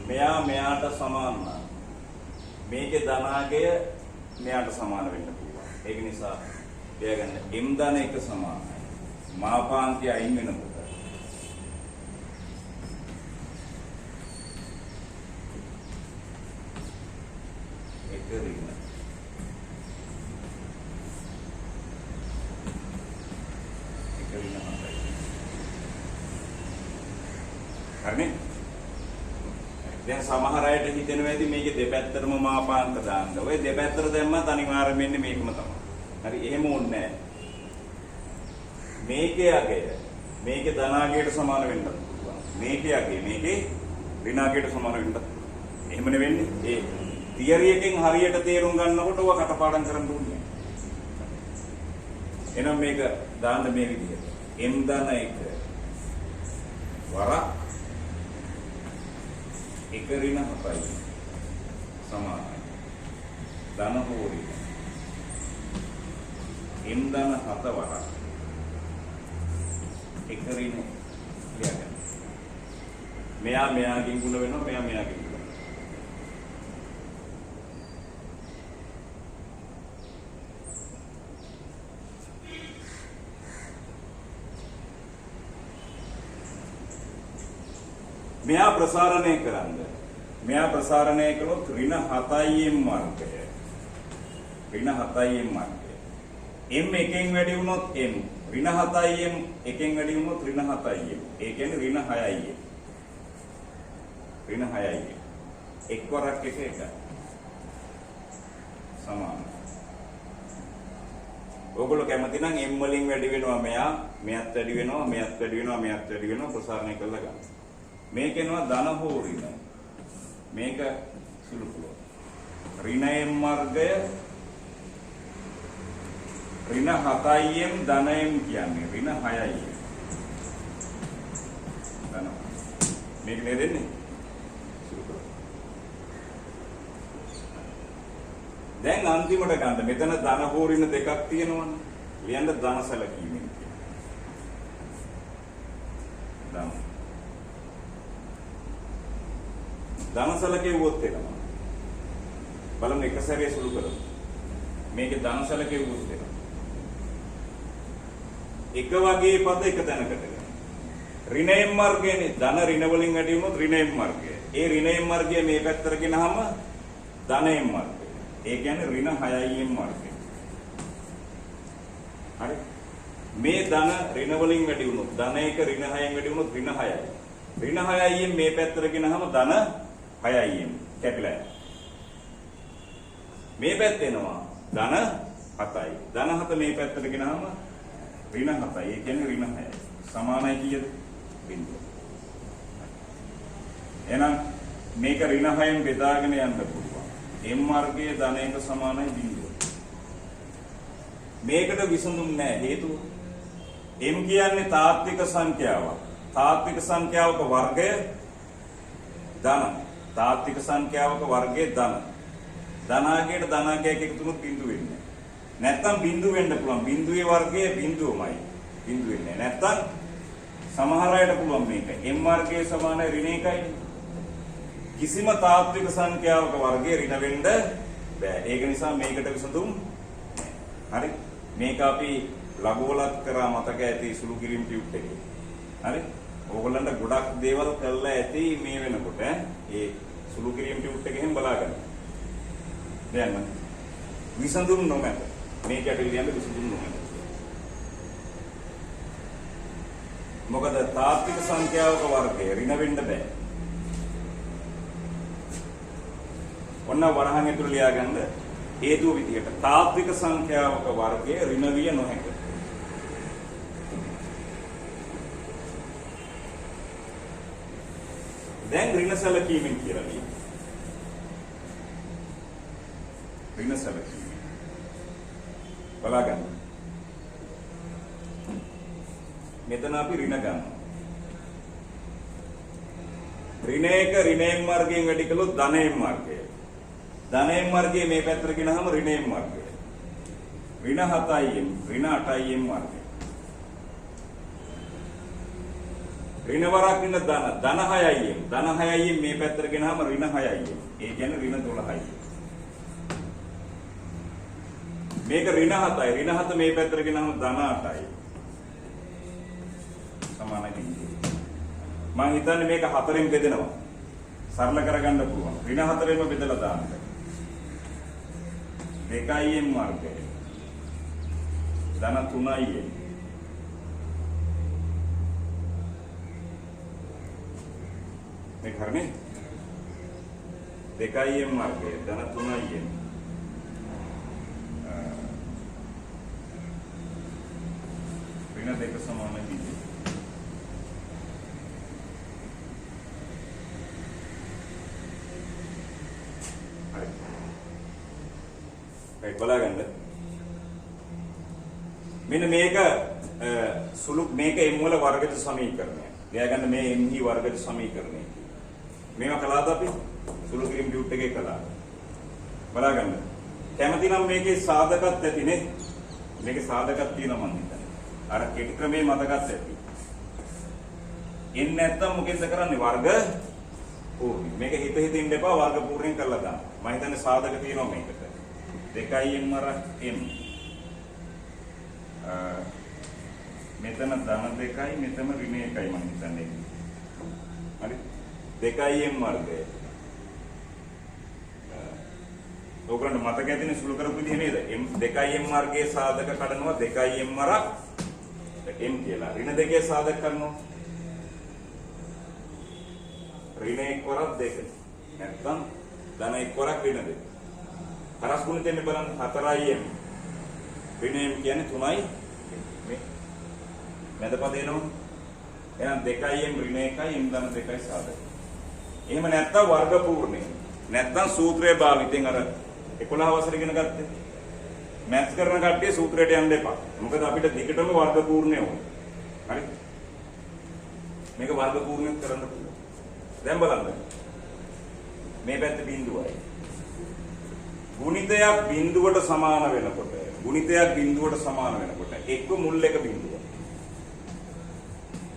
මෙයා මෙයාට සමාන නම් මේකේ ධනාගය මෙයාට සමාන වෙන්න පුළුවන්. ඒක නිසා එයාගන්න m ධන 1 සමානයි. මාපාංකය අයින් වෙනකොට එක ඍණ දැන් සමහර අයට හිතෙනවා ඇති මේකේ දෙපැත්තටම මාපාංක දාන්න. ඔය දෙපැත්තට දැම්මත් අනිවාර්යයෙන් මෙන්න මේකම තමයි. හරි එහෙම ඕනේ නැහැ. මේකේ අගය මේකේ ධනාගයට සමාන වෙන්න පුළුවන්. මේකේ අගය මේකේ ඍණාගයට සමාන වෙන්න. එහෙමනේ වෙන්නේ. ඒ තියරි එකෙන් හරියට තේරුම් ගන්නකොට ඔය කටපාඩම් කරන්න ඕනේ. එහෙනම් මේක දාන්න මේ විදිහට. m ධන 1 වරක් 1 ඍණ 7යි සමානයි. ධන හෝ ඍණ m ධන 7 වරක් 1 ඍණ ලියගන්න. මෙයා මෙයාගෙන් ගුණ වෙනවා මෙයා මෙයාගෙන් ගුණ. මෙයා ප්‍රසාරණය කරන්න. මෙයා ප්‍රසාරණය කළොත් ඍණ 7යි m වර්ගය. ඍණ 7යි m වර්ගය. m එකෙන් වැඩි වුණොත් m ඍණ 7යි m එකෙන් වැඩි වුණොත් ඍණ 7යි m. ඒ කියන්නේ ඍණ 6යි m. ඍණ 6යි m. එක් වරක් එක එකයි. සමානයි. ඕගොල්ලෝ කැමති නම් m වලින් වැඩි වෙනවා මෙයා, මෙයත් වැඩි වෙනවා, මෙයත් වැඩි වෙනවා, මෙයත් වැඩි වෙනවා ප්‍රසාරණය කරලා ගන්න. මේකේනවා ධන හෝ ඍණ. මේක සුළු පුළුවන්. ඍණ m වර්ගය ඍණ 7යි m ධන m කියන්නේ ඍණ 6යි m. ධන. මේක නේද දෙන්නේ? සුළු පුළුවන්. දැන් අන්තිමට ගන්න. මෙතන ධන හෝ ඍණ දෙකක් තියෙනවනේ. ලියන්න ධන සැලකීමෙන් කියන. ධන ධනසල කෙවුවොත් එනවා. බලමු එක සැරේ සුළු කරමු. මේකේ ධනසල කෙවුවොත් එනවා. එක වගේ පද එක තැනකට ගන්න. ඍණ m වර්ගයනේ ධන ඍණ වලින් වැඩි වුණොත් ඍණ m වර්ගය. ඒ ඍණ m වර්ගය මේ පැත්තට ගෙනහම ධන m වර්ගය. ඒ කියන්නේ ඍණ 6යි m වර්ගය. හරි. මේ ධන ඍණ වලින් වැඩි වුණොත් ධන 1 ඍණ 6න් වැඩි වුණොත් ඍණ 6යි. ඍණ 6යි m මේ පැත්තට ගෙනහම ධන 6යි m කැපිලා යනවා. මේ පැත්ත එනවා ධන 7යි. ධන 7 මේ පැත්තට ගෙනහම ඍණ 7යි. ඒ කියන්නේ ඍණ 6යි. සමානයි කීයද? බිඳුව. එහෙනම් මේක ඍණ 6න් බෙදාගෙන යන්න පුළුවන්. m වර්ගයේ ධන 1 සමානයි බිඳුව. මේකට විසඳුම් නැහැ. හේතුව m කියන්නේ තාත්වික සංඛ්‍යාවක්. තාත්වික සංඛ්‍යාවක වර්ගය ධන. තාත්වික සංඛ්‍යාවක වර්ගයේ ධන. ධනාගයට ධනාගයක එකතු වුණොත් බිඳුව වෙන්නේ. නැත්තම් බිඳුව වෙන්න පුළුවන්. බිඳුවේ වර්ගය බිඳුවමයි. බිඳුව වෙන්නේ. නැත්තම් සමහර අයට පුළුවන් මේක. m වර්ගයේ සමානයි ඍණ 1යි. කිසිම තාත්වික සංඛ්‍යාවක වර්ගයේ ඍණ වෙන්න බෑ. ඒක නිසා මේකට විසඳුම් හරි. මේක අපි ලඝුවලත් කරා මතක ඇති සුළු කිරීම ටියුට් එකේ. හරි. ඕගොල්ලන්ට ගොඩක් දේවල් කරලා ඇති මේ වෙනකොට ඒ සුළු කිරීම ටියුට් එකෙන් බලාගන්න. දැන් විසඳුම් නොමැත. මේක ඇතුළේ ලියන්න විසඳුම් නොමැත. මොකද තාත්වික සංඛ්‍යාවක වර්ගය ඍණ වෙන්න බෑ. ඔන්න වරහන් ඇතුළේ ලියාගන්න හේතුව විදියට තාත්වික සංඛ්‍යාවක වර්ගය ඍණ විය නොහැක. දැන් ඍණ සැලකීමෙන් කියලා ලියන්න. ඍණ සැලකීම. බලාගන්න. මෙතන අපි ඍණ ගන්නවා. ඍණ 1 ඍණ m වර්ගයෙන් වැඩි කළොත් ධන m වර්ගය. ධන m වර්ගයේ මේ පැත්තට ගෙනහම ඍණ m වර්ගය. ඍණ 7යි m ඍණ 8යි m වර්ගය. ඍණ වරක් ඍණ ධන 6යි m ධන 6යි m මේ පැත්තට ගෙනහම ඍණ 6යි m. ඒ කියන්නේ ඍණ 12යි. මේක ඍණ 7යි ඍණ 7 මේ පැත්තට ගෙනහම ධන 8යි. සමානයි බිඳුව. මම හිතන්නේ මේක 4ෙන් බෙදෙනවා. සරල කරගන්න පුළුවන්. ඍණ 4ෙන්ම බෙදලා දාන්න. 2යි m වර්ගය. ධන 3යි m. මේක හරිනේ? දෙකයි m වර්ගය ධන 3යි m. ඍණ දෙක සමාන විදිහ. හරි. right බලගන්න. මෙන්න මේක සුළු මේක m වල වර්ගජ සමීකරණය. ලියාගන්න මේ m හි වර්ගජ සමීකරණය. මේවා කළාද අපි? සුළු කිරීම ඩියුට් එකේ කළා. බලාගන්න. කැමති නම් මේකේ සාධකත් ඇතිනේ. මේකේ සාධකත් තියෙනවා මම හිතන්නේ. අර කෙටි ක්‍රමේ මතකත් ඇති. එන්නේ නැත්තම් මොකෙන්ද කරන්නේ? වර්ග පූර්ණ. මේක හිත ඉන්න එපා වර්ග පූර්ණයෙන් කරලා දාන්න. මම හිතන්නේ සාධක තියෙනවා මේකට. 2m අර m. මෙතන ධන 2යි මෙතන ඍණ 1යි මම හිතන්නේ. හරි? 2m වර්ගය. ඔයගොල්ලන්ට මතක ඇතිනේ සුළු කරපු විදිහ නේද? m 2m වර්ගයේ සාධක කඩනවා 2m වරක් m කියලා. ඍණ 2 සාධක කරනවා. ඍණ 1 වරක් 2. නැත්නම් ධන 1 වරක් ඍණ 2. හරස් ගුණ දෙන්න බලන්න 4m. ඍණ m කියන්නේ 3යි. මේ මැද පද එනවා. එහෙනම් 2m ඍණ 1යි m ධන 2යි සාධක. එහෙම නැත්නම් වර්ග පූර්ණය. නැත්නම් සූත්‍රය භාවිතෙන් අර 11 වසර ඉගෙන ගත්තේ. මැත්ස් කරන කට්ටිය සූත්‍රයට යන්න එපා. මොකද අපිට දිගටම වර්ග පූර්ණය ඕනේ. හරි? මේක වර්ග පූර්ණය කරන්න පුළුවන්. දැන් බලන්න. මේ පැත්තේ බිඳුවයි. ගුණිතයක් බිඳුවට සමාන වෙනකොට එක්ක මුල් එක බිඳුව.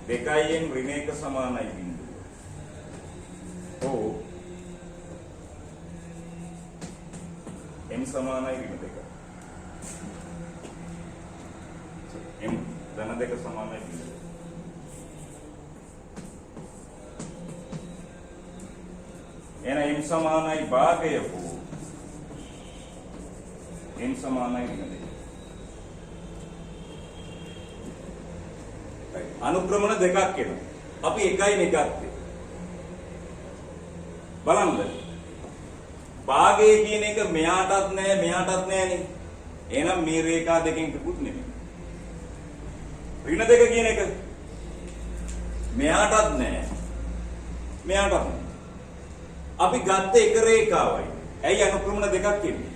2m ඍණ 1 සමානයි බිඳුව. m සමානයි ඍණ 2. m ධන 2 සමානයි බිඳුව. එහෙනම් m සමානයි භාගය හෝ m සමානයි ඍණ 2. අනුක්‍රමණ දෙකක් එනවා. අපි එකයි මේ ගත්තේ. බලන්න. භාගය කියන එක මෙයාටත් නෑ මෙයාටත් නෑනේ. එහෙනම් මේ රේඛා දෙකෙන් කිකුත් නෙමෙයි. ඍණ 2 කියන එක මෙයාටත් නෑ මෙයාටත් නෑ. අපි ගත්ත එක රේඛාවයි. ඇයි අනුක්‍රමණ දෙකක් කියන්නේ?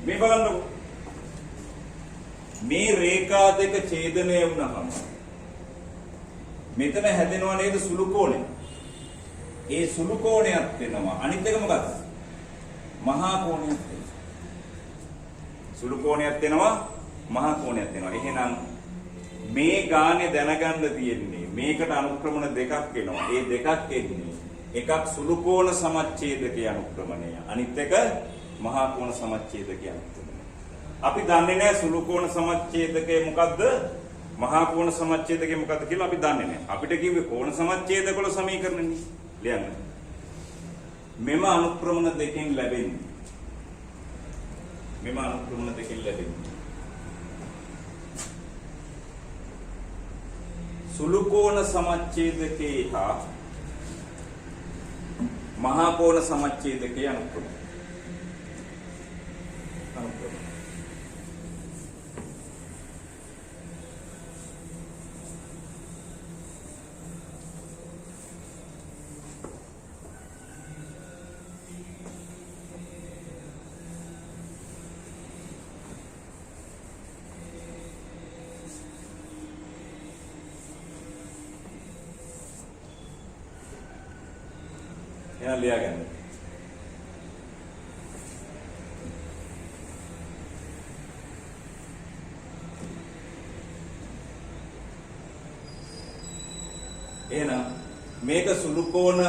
මේ බලන්නකො. මේ රේඛා දෙක ඡේදනය වුණාම මෙතන හැදෙනවා නේද සුළු කෝණය. ඒ සුළු කෝණයක් වෙනවා. අනිත් එක මොකක්ද? මහා කෝණයක් වෙනවා. සුළු කෝණයක් වෙනවා මහා කෝණයක් වෙනවා. එහෙනම් මේ ගානේ දැනගන්න තියෙන්නේ මේකට අනුක්‍රමණ දෙකක් එනවා. ඒ දෙකක් එන්නේ එකක් සුළු කෝණ සමච්ඡේදකයේ අනුක්‍රමණය. අනිත් එක මහා කෝණ සමච්ඡේදකයේ අනුක්‍රමණය. අපි දන්නේ නැහැ සුළු කෝණ සමච්ඡේදකය මොකද්ද? මහා කෝණ සමච්ඡේදකය මොකද්ද කියලා අපි දන්නේ නැහැ. අපිට කිව්වේ කෝණ සමච්ඡේදක වල සමීකරණනේ. ලියන්න. මෙම අනුක්‍රමණ දෙකෙන් ලැබෙන්නේ. සුළු කෝණ සමච්ඡේදකේ හා මහා කෝණ සමච්ඡේදකයේ අනුක්‍රමණය. यहाँ लिया गया මේක සුළු කෝණ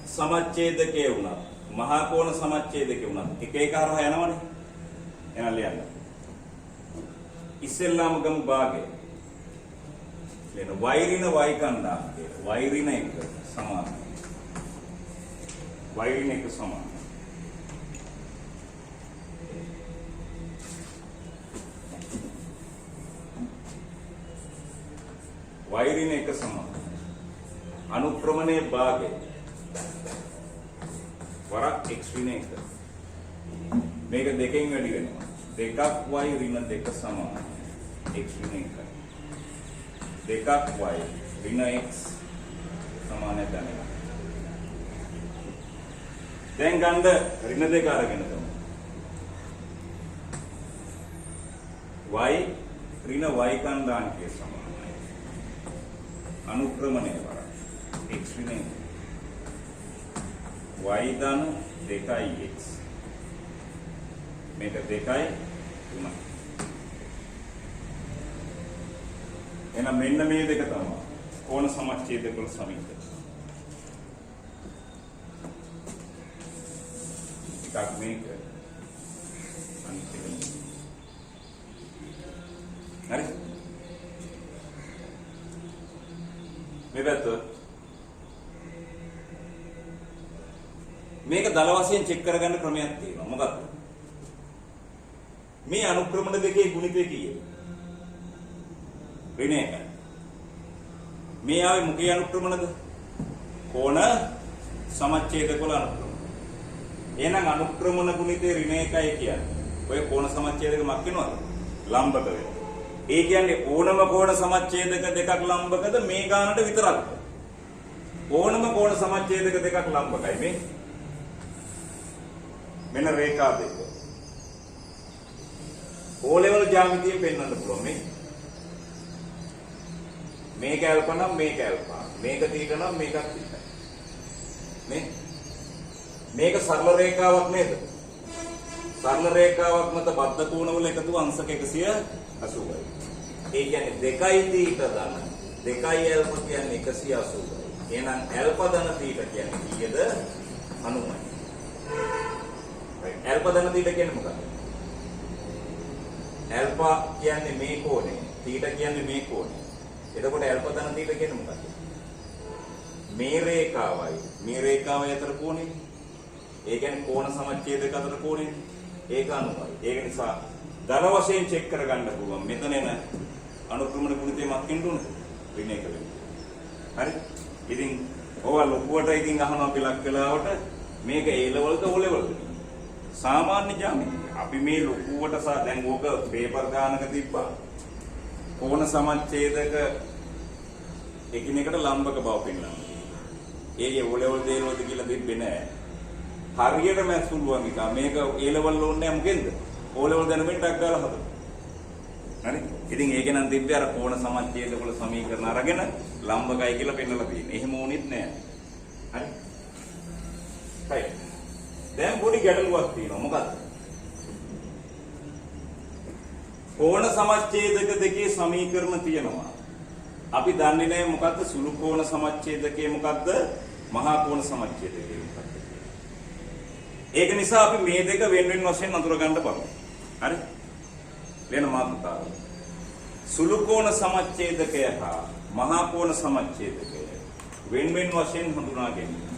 සමච්ඡේදකයේ වුණා මහා කෝණ සමච්ඡේදකයේ වුණා එක එක හරහා යනවනේ එහෙනම් ලියන්න ඉස්සෙල්ලාම ගමු භාගය ලියන වෛරින y කණ්ඩායම වෛරින එක සමාන වෛරින එක සමාන වෛරින එක සමාන अनुक्रमणे भागे වරක් x ඍණ 1. මේක දෙකෙන් වැඩි වෙනවා. 2ක් y ඍණ 2 සමානයි x ඍණ 1. 2ක් y ඍණ x සමානයි දැනගන්න. දැන් ගන්න ඍණ 2 අරගෙන තමයි. y ඍණ y කණ්ඩායමකේ සමානයි. අනුක්‍රමණය වරක් x ඍණ 1. y ධන 2x මේක 2යි 3යි. එහෙනම් මෙන්න මේ දෙක තමයි කෝණ සමච්ඡේදක වල සමීකරණ. එකක් මේක අනිත් එක. හරි. මේ පැත්ත මේක දල වශයෙන් චෙක් කරගන්න ක්‍රමයක් තියෙනවා. මොකක්ද? මේ අනුක්‍රමණ දෙකේ ගුණිතය කීයද? ඍණ 1. මේ ආවේ මොකේ අනුක්‍රමණද? කෝණ සමච්ඡේදක වල අනුක්‍රමණ. එහෙනම් අනුක්‍රමණ ගුණිතේ ඍණ 1යි කියන්නේ. ඔය කෝණ සමච්ඡේදක මක් වෙනවද? ලම්බක වෙනවා. ඒ කියන්නේ ඕනම කෝණ සමච්ඡේදක දෙකක් ලම්බකද මේ ගානට විතරක්ද? ඕනම කෝණ සමච්ඡේදක දෙකක් ලම්බකයි මේ. මෙන්න රේඛා දෙක. O level ජ්‍යාමිතියෙන් පෙන්වන්න පුළුවන් මේ. මේක ඇල්ෆා නම් මේක ඇල්ෆා. මේක තීටා නම් මේකත් තීටා. මේක සරල රේඛාවක් නේද? සරල රේඛාවක් මත බද්ධ කෝණවල එකතු අංශක 180යි. ඒ කියන්නේ 2යි තීටා ධන 2යි ඇල්ෆා කියන්නේ 180යි. එහෙනම් ඇල්ෆා ධන තීටා කියන්නේ කීයද? 90යි. ඇල්ෆා ධන තීටා කියන්නේ මොකක්ද? ඇල්ෆා කියන්නේ මේ කෝණය, තීටා කියන්නේ මේ කෝණය. එතකොට ඇල්ෆා ධන තීටා කියන්නේ මොකක්ද? මේ රේඛාවයි අතර කෝණය. ඒ කියන්නේ කෝණ සමච්ඡේදක අතර කෝණය. ඒක 90යි. ඒක නිසා ධන වශයෙන් චෙක් කරගන්න පුළුවන්. මෙතන එන අනුක්‍රමණ ගුණිතේ මක්කින් දුන්නද? ඍණ 1 වෙනවා. හරි? ඉතින් ඕවා ලොකුවට ඉතින් අහනවා පිලක් වෙලාවට මේක A levelද O levelද? සාමාන්‍ය ජ්‍යාමිතිය. අපි මේ ලොකුවට දැන් ඕක පේපර් ගානක තිබ්බා. කෝණ සමච්ඡේදක එකිනෙකට ලම්බක බව පෙන්වනවා. ඒකේ O level දේවල්ද කියලා දෙන්නේ නැහැ. හරියට මැස් පුළුවන් එක. මේක A level ඕනේ නැහැ මොකෙන්ද? O level දැනුමින් ටක් ගාලා හදන්න. හරි? ඉතින් ඒකේ නම් තිබ්බේ අර කෝණ සමච්ඡේදක වල සමීකරණ අරගෙන ලම්බකයි කියලා පෙන්වලා තියෙන්නේ. එහෙම ඕනෙත් නැහැ. හරි? හරි. දැන් පොඩි ගැටලුවක් තියෙනවා. මොකක්ද? කෝණ සමච්ඡේදක දෙකේ සමීකරණ තියෙනවා. අපි දන්නේ නැහැ මොකද්ද සුළු කෝණ සමච්ඡේදකේ මොකද්ද? මහා කෝණ සමච්ඡේදකේ මොකද්ද? ඒක නිසා අපි මේ දෙක වෙන වෙන වශයෙන් අඳුර ගන්න බලමු. හරි? වෙන මාතෘකාව. සුළු කෝණ සමච්ඡේදකය හා මහා කෝණ සමච්ඡේදකය වෙන වෙන වශයෙන් හඳුනා ගැනීම.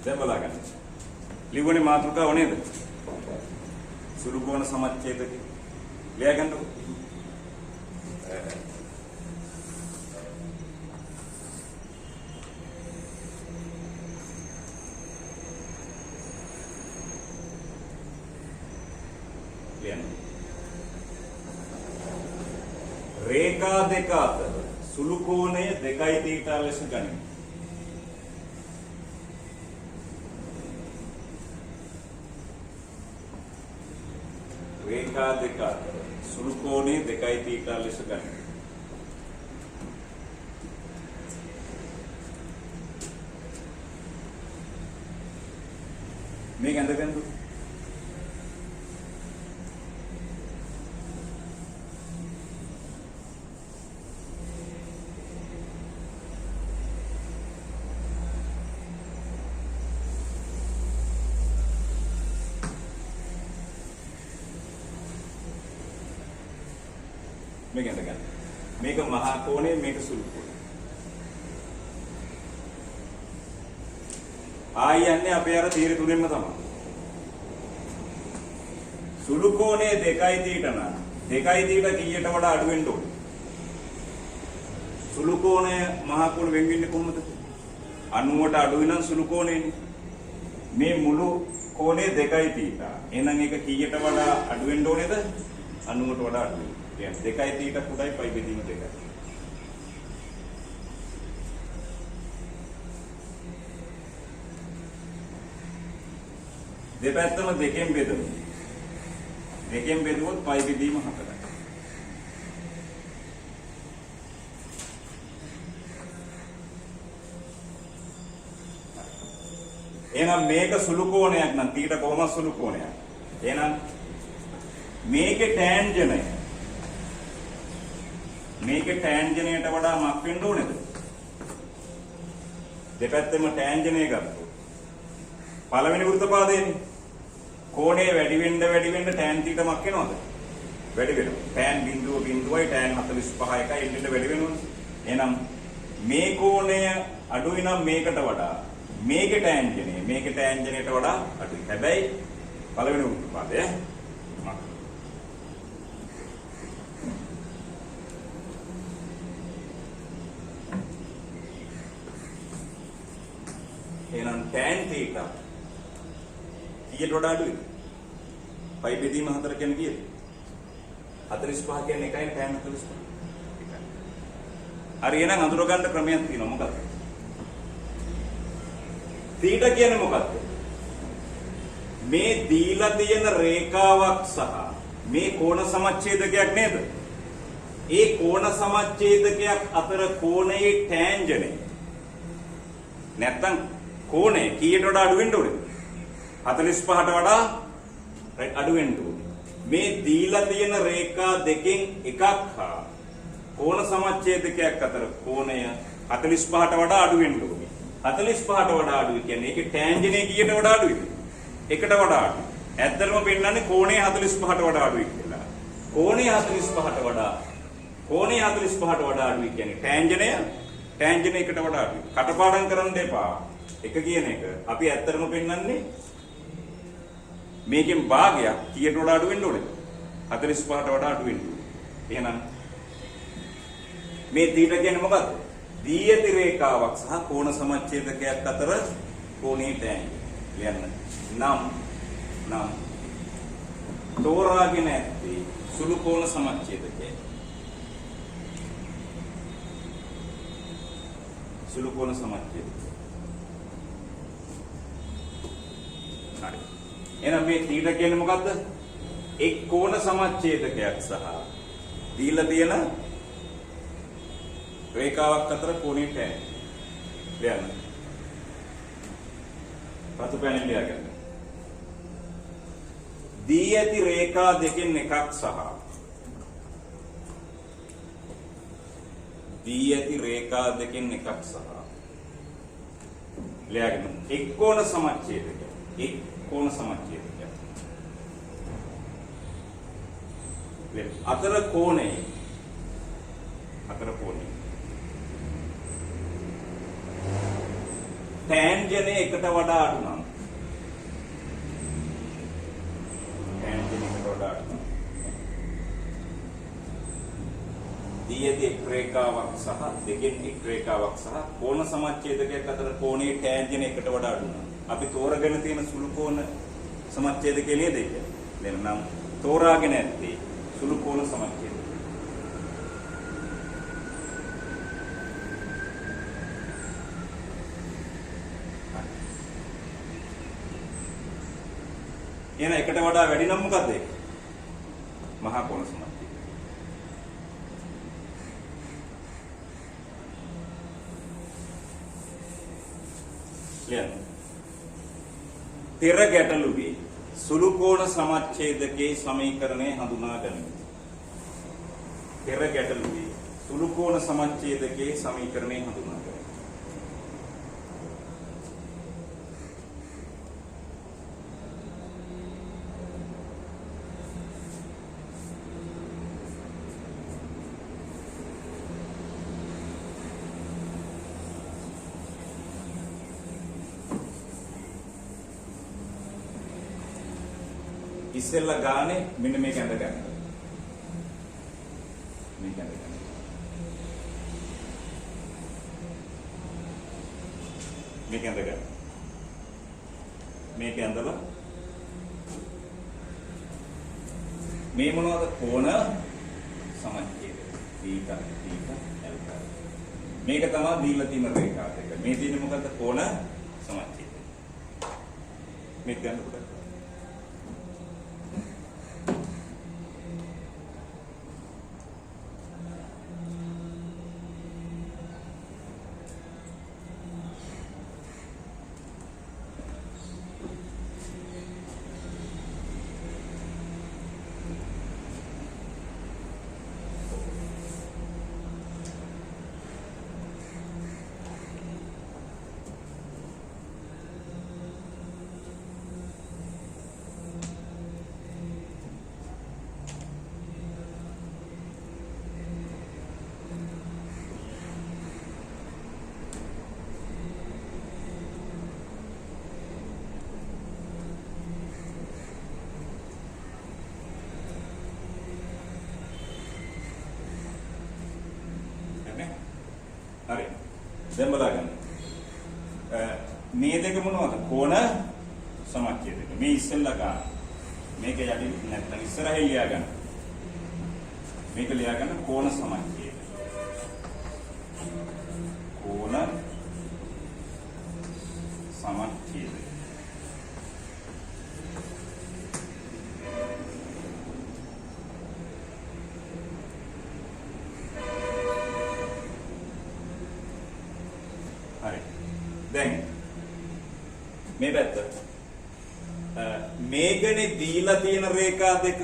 දැන් බලන්න. ලිව්වනේ මාතෘකාව නේද? සුළු කෝණ සමච්ඡේදක. ලියා ගන්නකො. ලියන්න. රේඛා දෙක අතර සුළු කෝණය 2 තීටා ලෙස ගනිමු. රේඛා දෙක අතර සුළු කෝණය 2 තීටා ලෙස ගනිමු. මේක ඇඳගන්නු. මේක ගන්න. මේක මහා කෝණය මේක සුළු කෝණය. ආයන්නේ අපේ අර තීර තුනෙන්ම තමයි. සුළු කෝණය 2යි තීටා නම් 2යි තීටා කීයට වඩා අඩු වෙන්න ඕනේ. සුළු කෝණය මහා කෝණ වෙන් වෙන්නේ කොහොමද? 90ට අඩු වෙනනම් සුළු කෝණයනේ. මේ මුළු කෝණය 2යි තීටා. එහෙනම් ඒක කීයට වඩා අඩු වෙන්න ඕනේද? 90ට වඩා අඩු වෙන්න. කියන්නේ 2යි තීටා කුඩයි පයි බෙදීම 2යි. දෙපැත්තම 2කින් බෙදමු. 2කින් බෙදුවොත් පයි බෙදීම 4යි. එහෙනම් මේක සුළු කෝණයක් නම් තීටා කොහොමද සුළු කෝණයක්? එහෙනම් මේකේ ටැන්ජන්ට් මේකේ ටැන්ජන්ට්ට වඩා මක් වෙන්න ඕනේද? දෙපැත්තෙම ටැන්ජන්ට් එක ගත්තොත් පළවෙනි වෘත්තපාදයේනේ කෝණය වැඩි වෙන්න ටැන් තීටා මක් වෙනවද? වැඩි වෙනවා. ටැන් බිඳුවයි ටැන් 45 එකයි එන්න වැඩි වෙනවනේ. එහෙනම් මේ කෝණය අඩුයි නම් මේකට වඩා මේකේ ටැන්ජන්ට්ට වඩා අඩුයි. හැබැයි පළවෙනි වෘත්තපාදය එහෙනම් tan theta කීයට වඩා අඩුයි? පයි බෙදීම 4 කියන්නේ කීයද? 45 කියන්නේ එකයි tan 45. හරි එහෙනම් අඳුර ගන්න ක්‍රමයක් තියෙනවා මොකක්ද? theta කියන්නේ මොකක්ද? මේ දීලා තියෙන රේඛාවක් සහ මේ කෝණ සමච්ඡේදකයක් නේද? ඒ කෝණ සමච්ඡේදකයක් අතර කෝණයේ ටැන්ජන්ට් නැත්තම් කෝණය කීයට වඩා අඩු වෙන්න ඕනේ? 45ට වඩා අඩු වෙන්න ඕනේ. මේ දීලා තියෙන රේඛා දෙකෙන් එකක් හා කෝණ සමච්ඡේදකයක් අතර කෝණය 45ට වඩා අඩු වෙන්න ඕනේ. 45ට වඩා අඩුයි කියන්නේ ඒකේ ටැන්ජන්ට් එක කීයට වඩා අඩුයිද? එකට වඩා අඩුයි. ඇත්තටම පෙන්නන්නේ කෝණය 45ට වඩා අඩුයි කියලා. කෝණය 45ට වඩා අඩුයි කියන්නේ ටැන්ජන්ට් එකට වඩා අඩුයි. කටපාඩම් කරන්න එපා. එක කියන එක අපි ඇත්තටම පෙන්නන්නේ මේකෙන් භාගයක් කීයට වඩා අඩු වෙන්න ඕනේ? 45ට වඩා අඩු වෙන්න ඕනේ. එහෙනම් මේ θීටා කියන්නේ මොකද්ද? දී ඇති රේඛාවක් සහ කෝණ සමච්ඡේදකයක් අතර කෝණයේ ටැන්ජන්ට් ලියන්න. නම් තෝරාගෙන ඇත්තේ සුළු කෝණ සමච්ඡේදකය. සුළු කෝණ සමච්ඡේදකය. හරි. එහෙනම් මේ θීටා කියන්නේ මොකද්ද? එක් කෝණ සමච්ඡේදකයක් සහ දීලා තියෙන රේඛාවක් අතර කෝණයේ ටැන්ජන්ට්. ලියන්න. පතු පැනෙන් ලියගන්න. දී ඇති රේඛා දෙකෙන් එකක් සහ ලියගන්න. එක් කෝණ සමච්ඡේදකයක්. අතර කෝණය ටැන්ජන්ට් එකට වඩා අඩු නම් දී ඇති එක් රේඛාවක් සහ දෙකෙන් එක් රේඛාවක් සහ කෝණ සමච්ඡේදකයක් අතර කෝණයේ ටැන්ජන්ට් එකට වඩා අඩු නම් අපි තෝරගෙන තියෙන සුළු කෝණ සමච්ඡේදකය නේද ඒක? එහෙනම් තෝරාගෙන ඇත්තේ සුළු කෝණ සමච්ඡේදකය. එහෙනම් එකට වඩා වැඩි නම් මොකද්ද ඒක? මහා කෝණ සමච්ඡේදකය. ලියන්න. පෙර ගැටලුවේ සුළු කෝණ සමච්ඡේදකයේ සමීකරණය හඳුනා ගනිමු. පෙර ගැටලුවේ සුළු කෝණ සමච්ඡේදකයේ සමීකරණය හඳුනා ගනිමු. ඉස්සෙල්ලා ගානේ මෙන්න මේක ඇඳ ගන්න. මේක ඇඳ ගන්න. මේක ඇඳ ගන්න. මේක ඇඳලා මේ මොනවද කොන සමච්ඡේද θ θ l. මේක තමයි දීලා තියෙන රේඛාව එක. මේ තියෙන්නේ මොකද්ද කොන සමච්ඡේද. මේක ගන්නකොට හරි. දැන් බලන්න. මේ දෙක මොනවද? කොන සමච්ඡේද දෙක. මේ ඉස්සෙල්ලා ගන්න. මේක යටින් නැත්නම් ඉස්සරහින් ලියා ගන්න. මේක ලියා ගන්න කොන සමච්ඡේද. කොන සමච්ඡේද. දැන් මේ පැත්ත මේකනේ දීලා තියෙන රේඛා දෙක.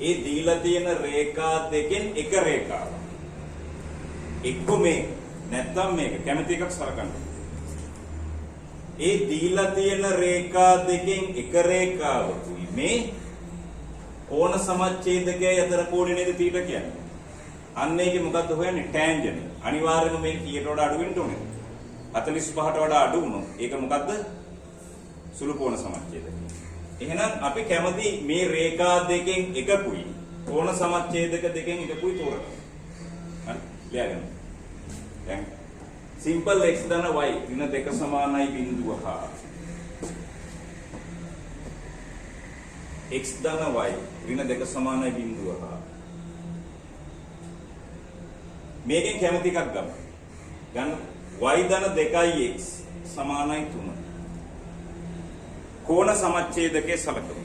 ඒ දීලා තියෙන රේඛා දෙකෙන් එක රේඛාවක්. එක්ක මේක නැත්නම් මේක කැමති එකක් සලකන්න. ඒ දීලා තියෙන රේඛා දෙකෙන් එක රේඛාවකුයි මේ කෝණ සමච්ඡේදකයේ අතර කෝණය නේද θ කියන්නේ. අන්න ඒකේ මොකද්ද හොයන්නේ? ටැන්ජන්ට්. අනිවාර්යයෙන්ම මේ කීයට වඩා අඩු වෙන්න ඕනේ. 45ට වඩා අඩු වුණොත් ඒක මොකද්ද? සුළු කෝණ සමච්ඡේදකය. එහෙනම් අපි කැමති මේ රේඛා දෙකෙන් එකකුයි කෝණ සමච්ඡේදක දෙකෙන් එකකුයි තෝරගන්න. හරි? ලියාගන්න. දැන් සිම්පල් x ධන y ඍණ දෙක සමානයි බිඳුව හා x ධන y ඍණ දෙක සමානයි බිඳුව හා මේකෙන් කැමති එකක් ගමු. ගන්න y ධන 2x සමානයි 3. කෝණ සමච්ඡේදකයේ සලකමු.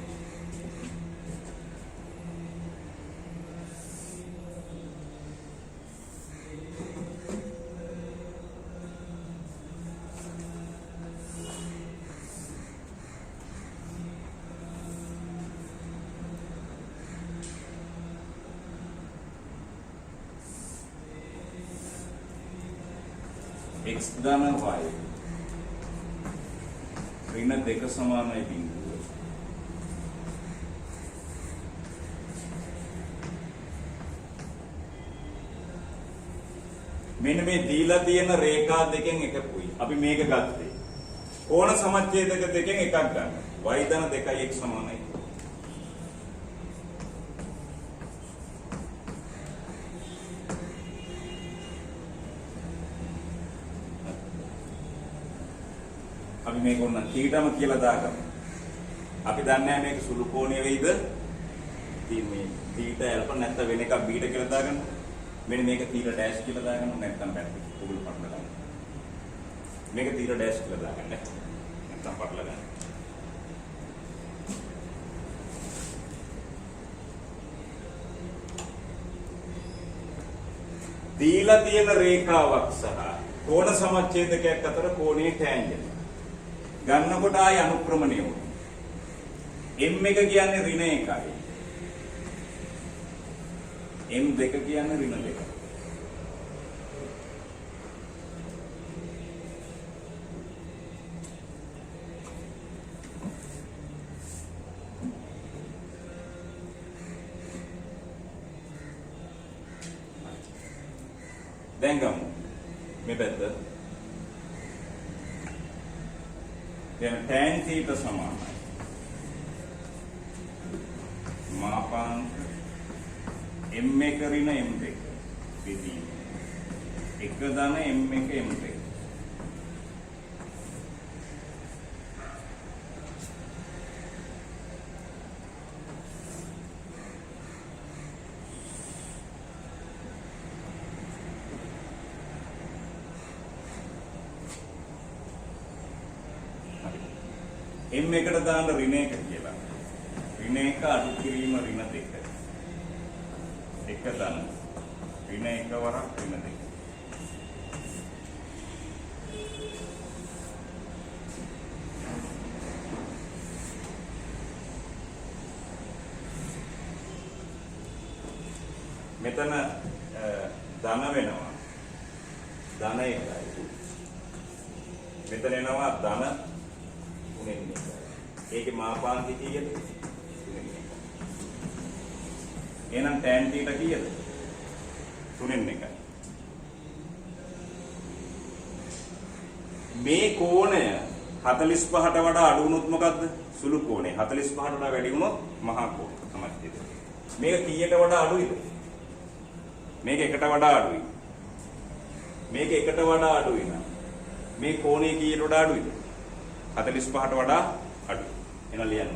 x ධන y ඍණ දෙක සමානයි බිඳුව. මෙන්න මේ දීලා තියෙන රේඛා දෙකෙන් එකකුයි. අපි මේක ගත්තේ. කෝණ සමච්ඡේදක දෙකෙන් එකක් ගන්න. y ධන 2යි x සමානයි. අපි මේක උන්න θටම කියලා දාගමු. අපි දන්නේ නැහැ මේක සුළු කෝණය වෙයිද? ඉතින් මේ θ ඇල්ෆා නැත්නම් වෙන එකක් බීට කියලා දාගන්න. මෙන්න මේක θ ඩෑෂ් කියලා දාගන්න නැත්නම් බැරි. උගුල් පටල ගන්න. මේක θ ඩෑෂ් කියලා දාගන්න. නැත්නම් පටල ගන්න. දීලා තියෙන රේඛාවක් සහ කෝණ සමච්ඡේදකයක් අතර කෝණයේ ටැන්ජන්ට් ගන්නකොට ආය අනුක්‍රමණය වුණා. m එක කියන්නේ ඍණ 1යි. m2 කියන්නේ ඍණ 2යි. දැන් ගමු මේ පැත්ත. දැන් tan θ සමානයි M1 ඍණ M2 බෙදීම. එක ධන M1 M2. M1කට දාන්න ඍණ 1 කියලා. ඍණ 1 අඩු කිරීම ඍණ 2. එක ධන ඍණ 1 වරක් ඍණ 2. මෙතන ධන වෙනවා. ධන 1යි. මෙතන එනවා ධන 3. ඒකේ මාපාංක කීයද? 3. එහෙනම් tan θ කීයද? 3. මේ කෝණය 45ට වඩා අඩු වුණොත් මොකද්ද? සුළු කෝණය. 45ට වඩා වැඩි වුණොත් මහා කෝණය. සමච්ඡේද. මේක කීයට වඩා අඩුයිද? මේක 1ට වඩා අඩුයි. මේක 1ට වඩා අඩුයි නම් මේ කෝණය කීයට වඩා අඩුයිද? 45ට වඩා අඩුයි. එහෙනම් ලියන්න.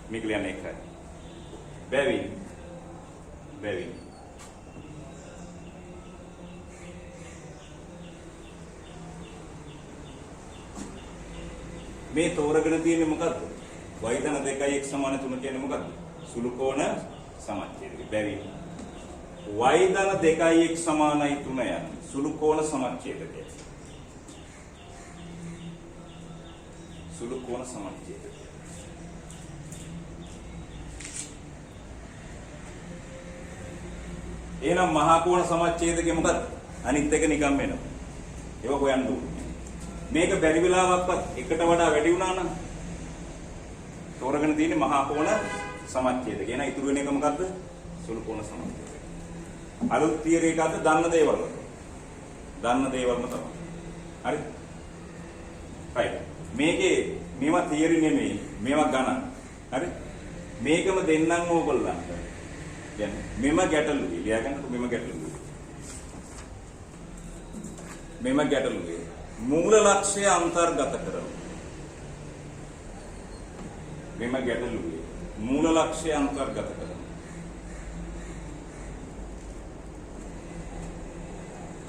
මේක ලියන්න 1යි. බැවින් මේ තෝරගෙන තියෙන්නේ මොකද්ද? y ධන 2යි x සමාන 3 කියන්නේ මොකද්ද? සුළු කෝණ සමච්ඡේදය. බැවින් y ධන 2යි x සමානයි 3 යන සුළු කෝණ සමච්ඡේදකය. සුළු කෝණ සමච්ඡේදකය. එහෙනම් මහා කෝණ සමච්ඡේදකය මොකද්ද? අනිත් එක නිකම් වෙනවා. ඒක හොයන්න ඕනේ. මේක බැරි වෙලාවක්වත් එකට වඩා වැඩි වුණා නම් තෝරගෙන තියෙන්නේ මහා කෝණ සමච්ඡේදකය. එහෙනම් ඉතුරු වෙන එක මොකද්ද? සුළු කෝණ සමච්ඡේදකය. අලුත් තියරි එකක්ද දන්න දේවල්? දන්න දේවල්ම තමයි. හරි? right. මේකේ මේවා තියරි නෙමෙයි. මේවා ගණන්. හරි? මේකම දෙන්නම් ඕගොල්ලන්ට. කියන්නේ මෙම ගැටලුවේ ලියාගන්නකො මෙම ගැටලුවේ. මෙම ගැටලුවේ මූල ලක්ෂ්‍ය අන්තර්ගත කරමු. මෙම ගැටලුවේ මූල ලක්ෂ්‍ය අන්තර්ගත කරමු.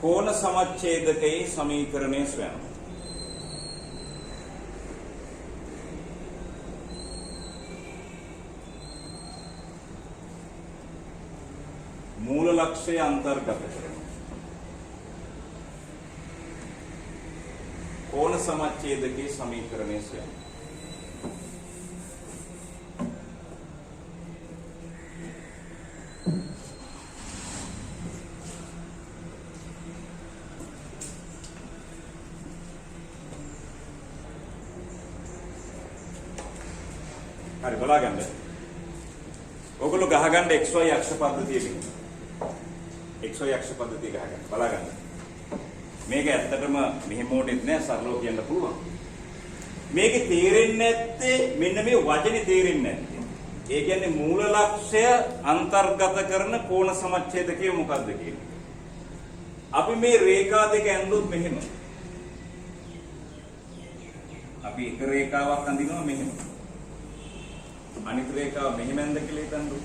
කෝණ සමච්ඡේදකයේ සමීකරණය සොයන්න. මූල ලක්ෂ්‍ය අන්තර්ගත කරමු. කෝණ සමච්ඡේදකයේ සමීකරණය සොයන්න. හරි බලාගන්න. ඔයගොල්ලෝ ගහගන්න xy අක්ෂ පද්ධතියකින්. xy අක්ෂ පද්ධතිය ගහගන්න. බලාගන්න. මේක ඇත්තටම මෙහෙම මොඩෙත් නෑ සරලව කියන්න පුළුවන්. මේකේ තේරෙන්නේ නැත්තේ මෙන්න මේ වචනේ තේරෙන්නේ නැත්තේ. ඒ කියන්නේ මූල ලක්ෂ්‍ය අන්තර්ගත කරන කෝණ සමච්ඡේදකය මොකද්ද කියන්නේ. අපි මේ රේඛා දෙක ඇඳුත් මෙහෙම. අපි එක රේඛාවක් අඳිනවා මෙහෙම. අනිත් රේඛාව මෙහෙම ඇඳ කියලා හිතන්නකො.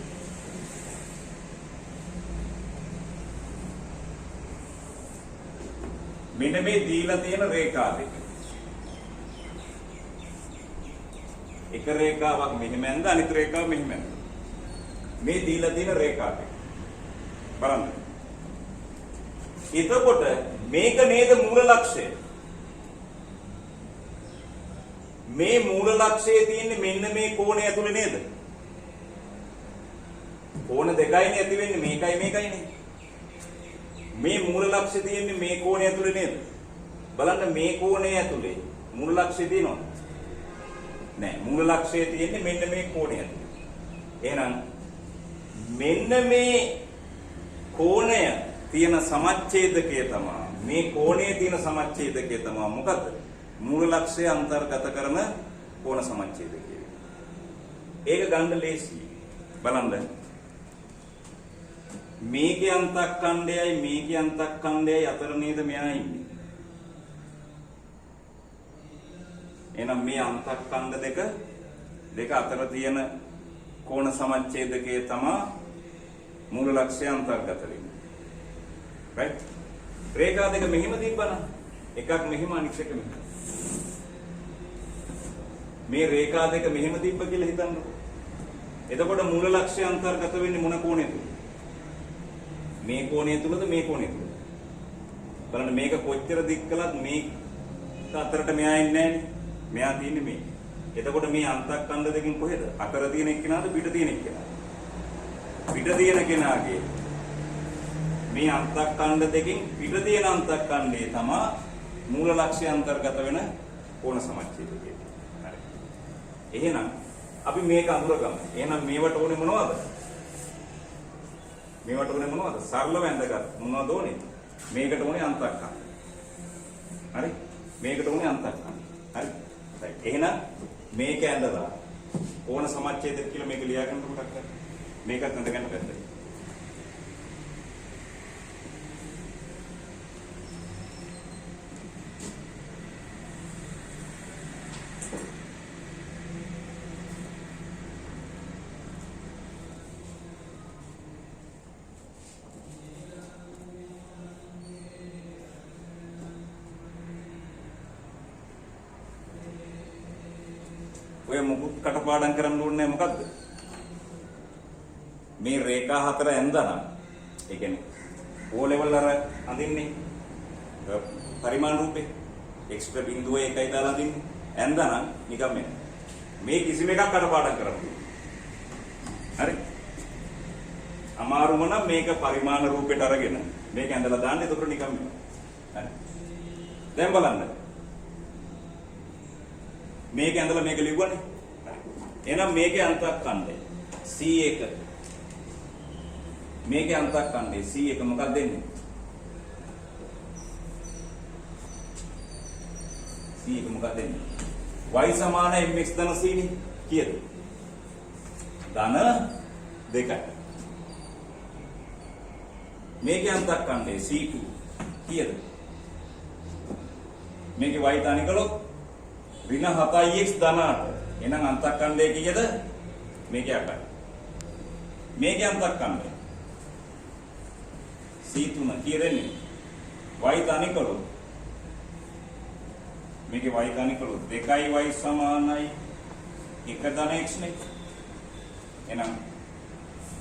මෙන්න මේ දීලා තියෙන රේඛා දෙක. එක රේඛාවක් මෙහෙම ඇඳ අනිත් රේඛාව මෙහෙම ඇඳ. මේ දීලා තියෙන රේඛා දෙක. බලන්න. එතකොට මේක නේද මූල ලක්ෂ්‍යය. මේ මූල ලක්ෂ්‍යයේ තියෙන්නේ මෙන්න මේ කෝණය ඇතුලේ නේද? කෝණ දෙකයිනේ ඇති වෙන්නේ මේකයි මේකයිනේ. මේ මූල ලක්ෂ්‍ය තියෙන්නේ මේ කෝණය ඇතුලේ නේද? බලන්න මේ කෝණය ඇතුලේ මූල ලක්ෂ්‍ය තියෙනවද? නෑ. මූල ලක්ෂ්‍ය තියෙන්නේ මෙන්න මේ කෝණය ඇතුලේ. එහෙනම් මෙන්න මේ කෝණය තියෙන සමච්ඡේදකය තමයි මේ කෝණයේ තියෙන සමච්ඡේදකය තමයි මොකද්ද? මූල ලක්ෂ්‍ය අන්තර්ගත කරන කෝණ සමච්ඡේදකය. ඒක ගන්න ලේසි. බලන්න. මේකේ අන්තක්ඛණ්ඩයයි මේකේ අන්තක්ඛණ්ඩයයි අතර නේද මෙයා ඉන්නේ. එහෙනම් මේ අන්තක්ඛණ්ඩ දෙක අතර තියෙන කෝණ සමච්ඡේදකයේ තමයි මූල ලක්ෂ්‍ය අන්තර්ගත වෙන්නේ. right? රේඛා දෙක මෙහිම තිබ්බනම් එකක් මෙහිම අනිත් එක මෙහිම. මේ රේඛා දෙක මෙහිම තිබ්බ කියලා හිතන්නකො. එතකොට මූල ලක්ෂ්‍ය අන්තර්ගත වෙන්නේ මොන කෝණයද? මේ කෝණය තුලද මේ කෝණය තුලද? බලන්න මේක කොච්චර දික් කළත් මේක අතරට මෙයා ඉන්නේ නැහැනේ. මෙයා තියෙන්නේ මේ. එතකොට මේ අන්තක්ඛණ්ඩ දෙකෙන් කොහෙද? අතර තියෙන එක්කෙනාද පිට තියෙන එක්කෙනාද? පිට තියෙන කෙනාගේ මේ අන්තක්ඛණ්ඩ දෙකෙන් පිට තියෙන අන්තක්ඛණ්ඩේ තමයි මූල ලක්ෂ්‍ය අන්තර්ගත වෙන කෝණ සමච්ඡේදකය. හරි. එහෙනම් අපි මේක අඳුරගමු. එහෙනම් මේවට ඕනේ මොනවද? මේවට ඕනේ මොනවද? සරලව ඇඳගත් මොනවද ඕනේ? මේකට ඕනේ අන්තක්ඛණ්ඩ. හරි? මේකට ඕනේ අන්තක්ඛණ්ඩ. හරි? right. එහෙනම් මේක ඇඳලා කෝණ සමච්ඡේදක කියලා මේක ලියාගන්න කොටක් කරලා මේකත් ඇඳගන්න බැහැ. ඔය මුකුත් කටපාඩම් කරන්න ඕනේ මොකද්ද? මේ රේඛා හතර ඇඳලා ඒ කියන්නේ O level අර අඳින්නේ පරිමාණ රූපේ එක්ස්ට්‍රා බිඳුව එකයි දාලා අඳින්නේ ඇඳලා නිකම් මේ කිසිම එකක් කටපාඩම් කරන්න හරි අමාරුම නම් මේක පරිමාණ රූපෙට අරගෙන මේක ඇඳලා දාන්න එතකොට නිකම් හරි දැන් බලන්න මේක ඇඳලා මේක ලිව්වනේ. එහෙනම් මේකේ අන්තක්ඛණ්ඩය C1. මේකේ අන්තක්ඛණ්ඩය C1 මොකක්ද දෙන්නේ? C1 මොකක්ද දෙන්නේ? y සමාන mx ධන c නේ. කීයද? ධන 2යි. මේකේ අන්තක්ඛණ්ඩය C2 කීයද? මේකේ y තනි කළොත් ඍණ 7x ධන 8. එහෙනම් අන්තක්ඛණ්ඩය කීයද? මේකේ 8යි. මේකේ අන්තක්ඛණ්ඩය C3 කීයද එන්නේ? y තනි කළොත් මේකේ y තනි කළොත් 2y සමානයි 1 ධන x නේ. එහෙනම්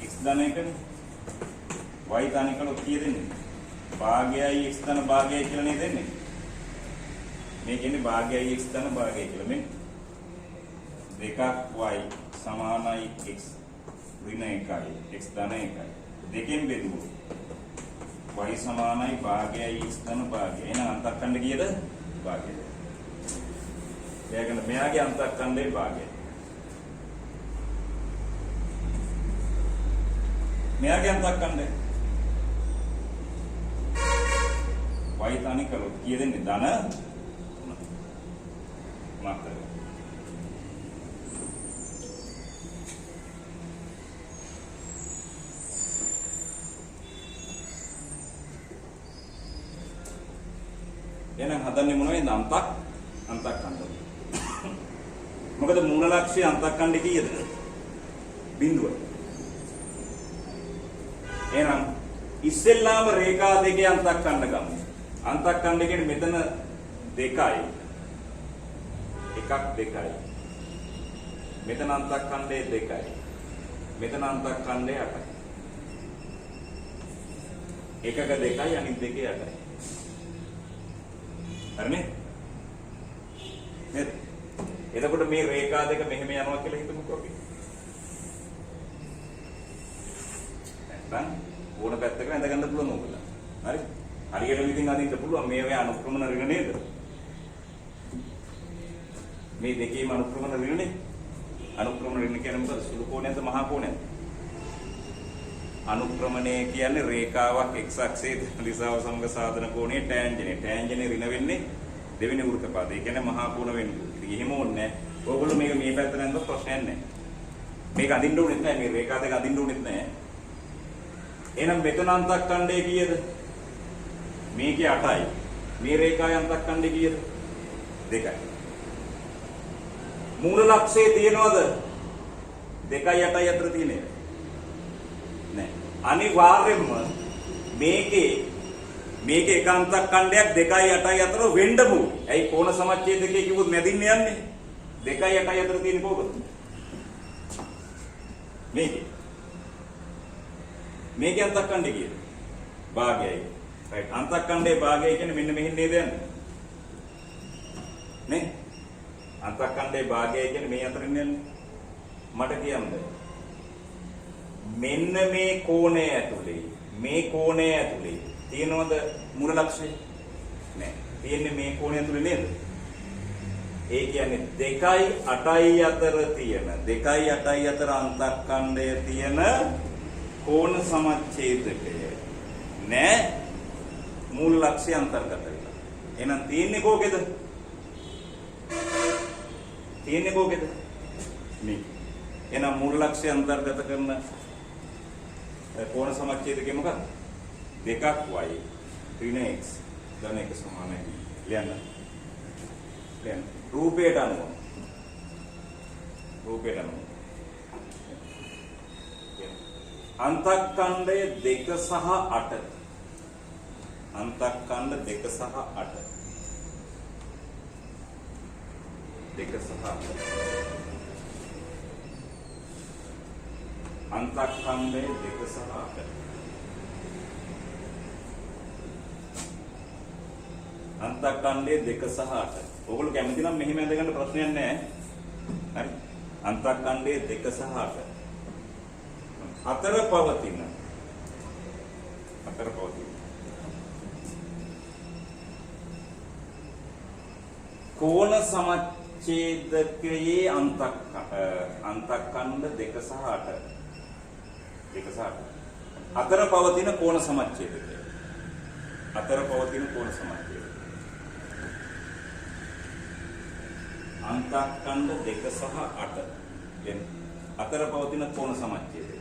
x ධන 1නේ. y තනි කළොත් කීයද එන්නේ? භාගයයි x ධන භාගයයි කියලා නේද එන්නේ? මේ කියන්නේ භාගයයි x ධන භාගයයි කියලා මේ 2y සමානයි x ඍණ 1යි x ධන 1යි දෙකෙන් බෙදුවොත් y සමානයි භාගයයි x ධන භාගයයි. එහෙනම් අන්තක්ඛණ්ඩ කීයද? භාගයයි. එයාගෙන මෙයාගේ අන්තක්ඛණ්ඩේ භාගයයි. මෙයාගේ අන්තක්ඛණ්ඩේ y තනි කළොත් කීයද එන්නේ? ධන මාත්‍ර. එහෙනම් හදන්නේ මොනවද? අන්තක්ඛණ්ඩ. මොකද මූල ලක්ෂ්‍ය අන්තක්ඛණ්ඩ කීයද? බිඳුව. එහෙනම් ඉස්සෙල්ලාම රේඛා දෙකේ අන්තක්ඛණ්ඩ ගමු. අන්තක්ඛණ්ඩ කියන්නේ මෙතන 2යි. එකක් 2යි. මෙතන අන්තක්ඛණ්ඩේ 2යි. මෙතන අන්තක්ඛණ්ඩේ 8යි. එකක 2යි අනිත් දෙකේ 8යි. හරිනේ? නේද? එතකොට මේ රේඛා දෙක මෙහෙම යනවා කියලා හිතමුකෝ අපි. නැත්නම් ඕන පැත්තකට ඇඳගන්න පුළුවන් ඕගොල්ලෝ. හරි? හරියටම ඉතින් අදින්න පුළුවන් මේ වේ අනුක්‍රමන ඍණ නේද? මේ දෙකේම අනුක්‍රමන ඍණනේ. අනුක්‍රමන ඍණ කියන්නේ මොකද? සුළු කෝණයක්ද මහා කෝණයක්ද? අනුක්‍රමණය කියන්නේ රේඛාවක් x අක්ෂයේ දිශාව සමග සාධන කෝණයේ ටැන්ජනේ. ටැන්ජනේ ඍණ වෙන්නේ දෙවෙනි වෘත්තපදය. ඒ කියන්නේ මහා කෝණ වෙන්නේ. ඉතින් එහෙම ඕනේ නැහැ. ඕගොල්ලෝ මේක මේ පැත්තට යනකොට ප්‍රශ්නයක් නැහැ. මේක අදින්න ඕනෙත් නැහැ. මේ රේඛා දෙක අදින්න ඕනෙත් නැහැ. එහෙනම් මෙතන අන්තක්ඛණ්ඩය කීයද? මේකේ 8යි. මේ රේඛාවේ අන්තක්ඛණ්ඩය කීයද? 2යි. මූල ලක්ෂයේ තියෙනවද? 2යි 8යි අතර තියෙන්නේ නෑ. අනිවාර්යෙන්ම මේකේ එක අන්තක්ඛණ්ඩයක් 2යි 8යි අතර වෙන්න ඕනේ. ඇයි කෝණ සමච්ඡේදකයේ කිව්වොත් මැදින් යන්නේ? 2යි 8යි අතර තියෙන්නේ කොහොමද? මේකේ අන්තක්ඛණ්ඩය කීයද? භාගයයි. රයිට්. අන්තක්ඛණ්ඩයේ භාගය කියන්නේ මෙන්න මෙහෙන් නේද යන්නේ? නේ? අන්තක්ඛණ්ඩයේ භාගය කියන්නේ මේ අතරින් යන්නේ. මට කියන්න. මෙන්න මේ කෝණය ඇතුලේ තියෙනවද මූල ලක්ෂය? නෑ. තියෙන්නේ මේ කෝණය ඇතුලේ නේද? ඒ කියන්නේ 2යි 8යි අතර තියෙන 2යි 8යි අතර අන්තක්ඛණ්ඩය තියෙන කෝණ සමච්ඡේදකය නෑ මූල ලක්ෂ්‍ය අන්තර්ගත වෙලා. එහෙනම් තියෙන්නේ කෝකේද? මේ. එහෙනම් මූල ලක්ෂ්‍ය අන්තර්ගත කරන කෝණ සමච්ඡේදකය මොකක්ද? 2y ඍණ x ධන 1 සමානයි. ලියන්න. රූපයට අනුව අන්තක්ඛණ්ඩය 2 සහ 8 අන්තක්ඛණ්ඩ 2 සහ 8 අන්තක්ඛණ්ඩය 2 සහ 8 අන්තක්ඛණ්ඩය 2 සහ 8 ඔයගොල්ලෝ කැමති නම් මෙහෙම ඇඳගන්න ප්‍රශ්නයක් නැහැ. හරි. අන්තක්ඛණ්ඩයේ 2 සහ 8. අතර පවතින. කෝණ සමච්ඡේදකයේ අන්තක්ඛණ්ඩ 2 සහ 8. 2 සහ 8. අතර පවතින කෝණ සමච්ඡේදකය. අන්තක්ඛණ්ඩ 2 සහ 8 කියන්නේ අතර පවතින කෝණ සමච්ඡේදය.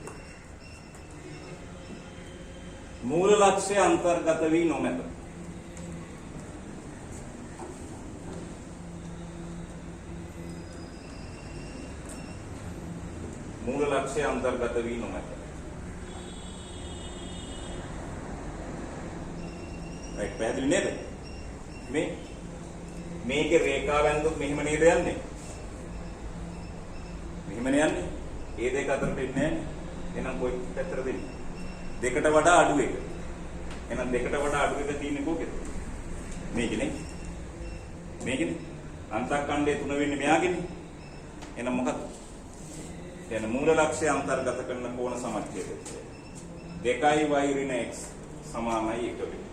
මූල ලක්ෂ්‍ය අන්තර්ගත වී නොමැත. මූල ලක්ෂ්‍ය අන්තර්ගත වී නොමැත. right පැහැදිලි නේද? මේකේ රේඛාවෙන් දුක් මෙහෙම නේද යන්නේ? මෙහෙමනේ යන්නේ. ඒ දෙක අතරට ඉන්නේ නැහැ. එහෙනම් කොයි පැත්තටද දෙන්නේ? දෙකට වඩා අඩු එක. එහෙනම් දෙකට වඩා අඩු එක තියෙන්නේ කොකේද? මේකනේ. අන්තක්ඛණ්ඩයේ 3 වෙන්නේ මෙයාගේනේ. එහෙනම් මොකක්ද? එහෙනම් මූල ලක්ෂ්‍ය අන්තර්ගත කරන කෝණ සමච්ඡේදය. 2y ඍණ x සමානයි 1 වෙයි.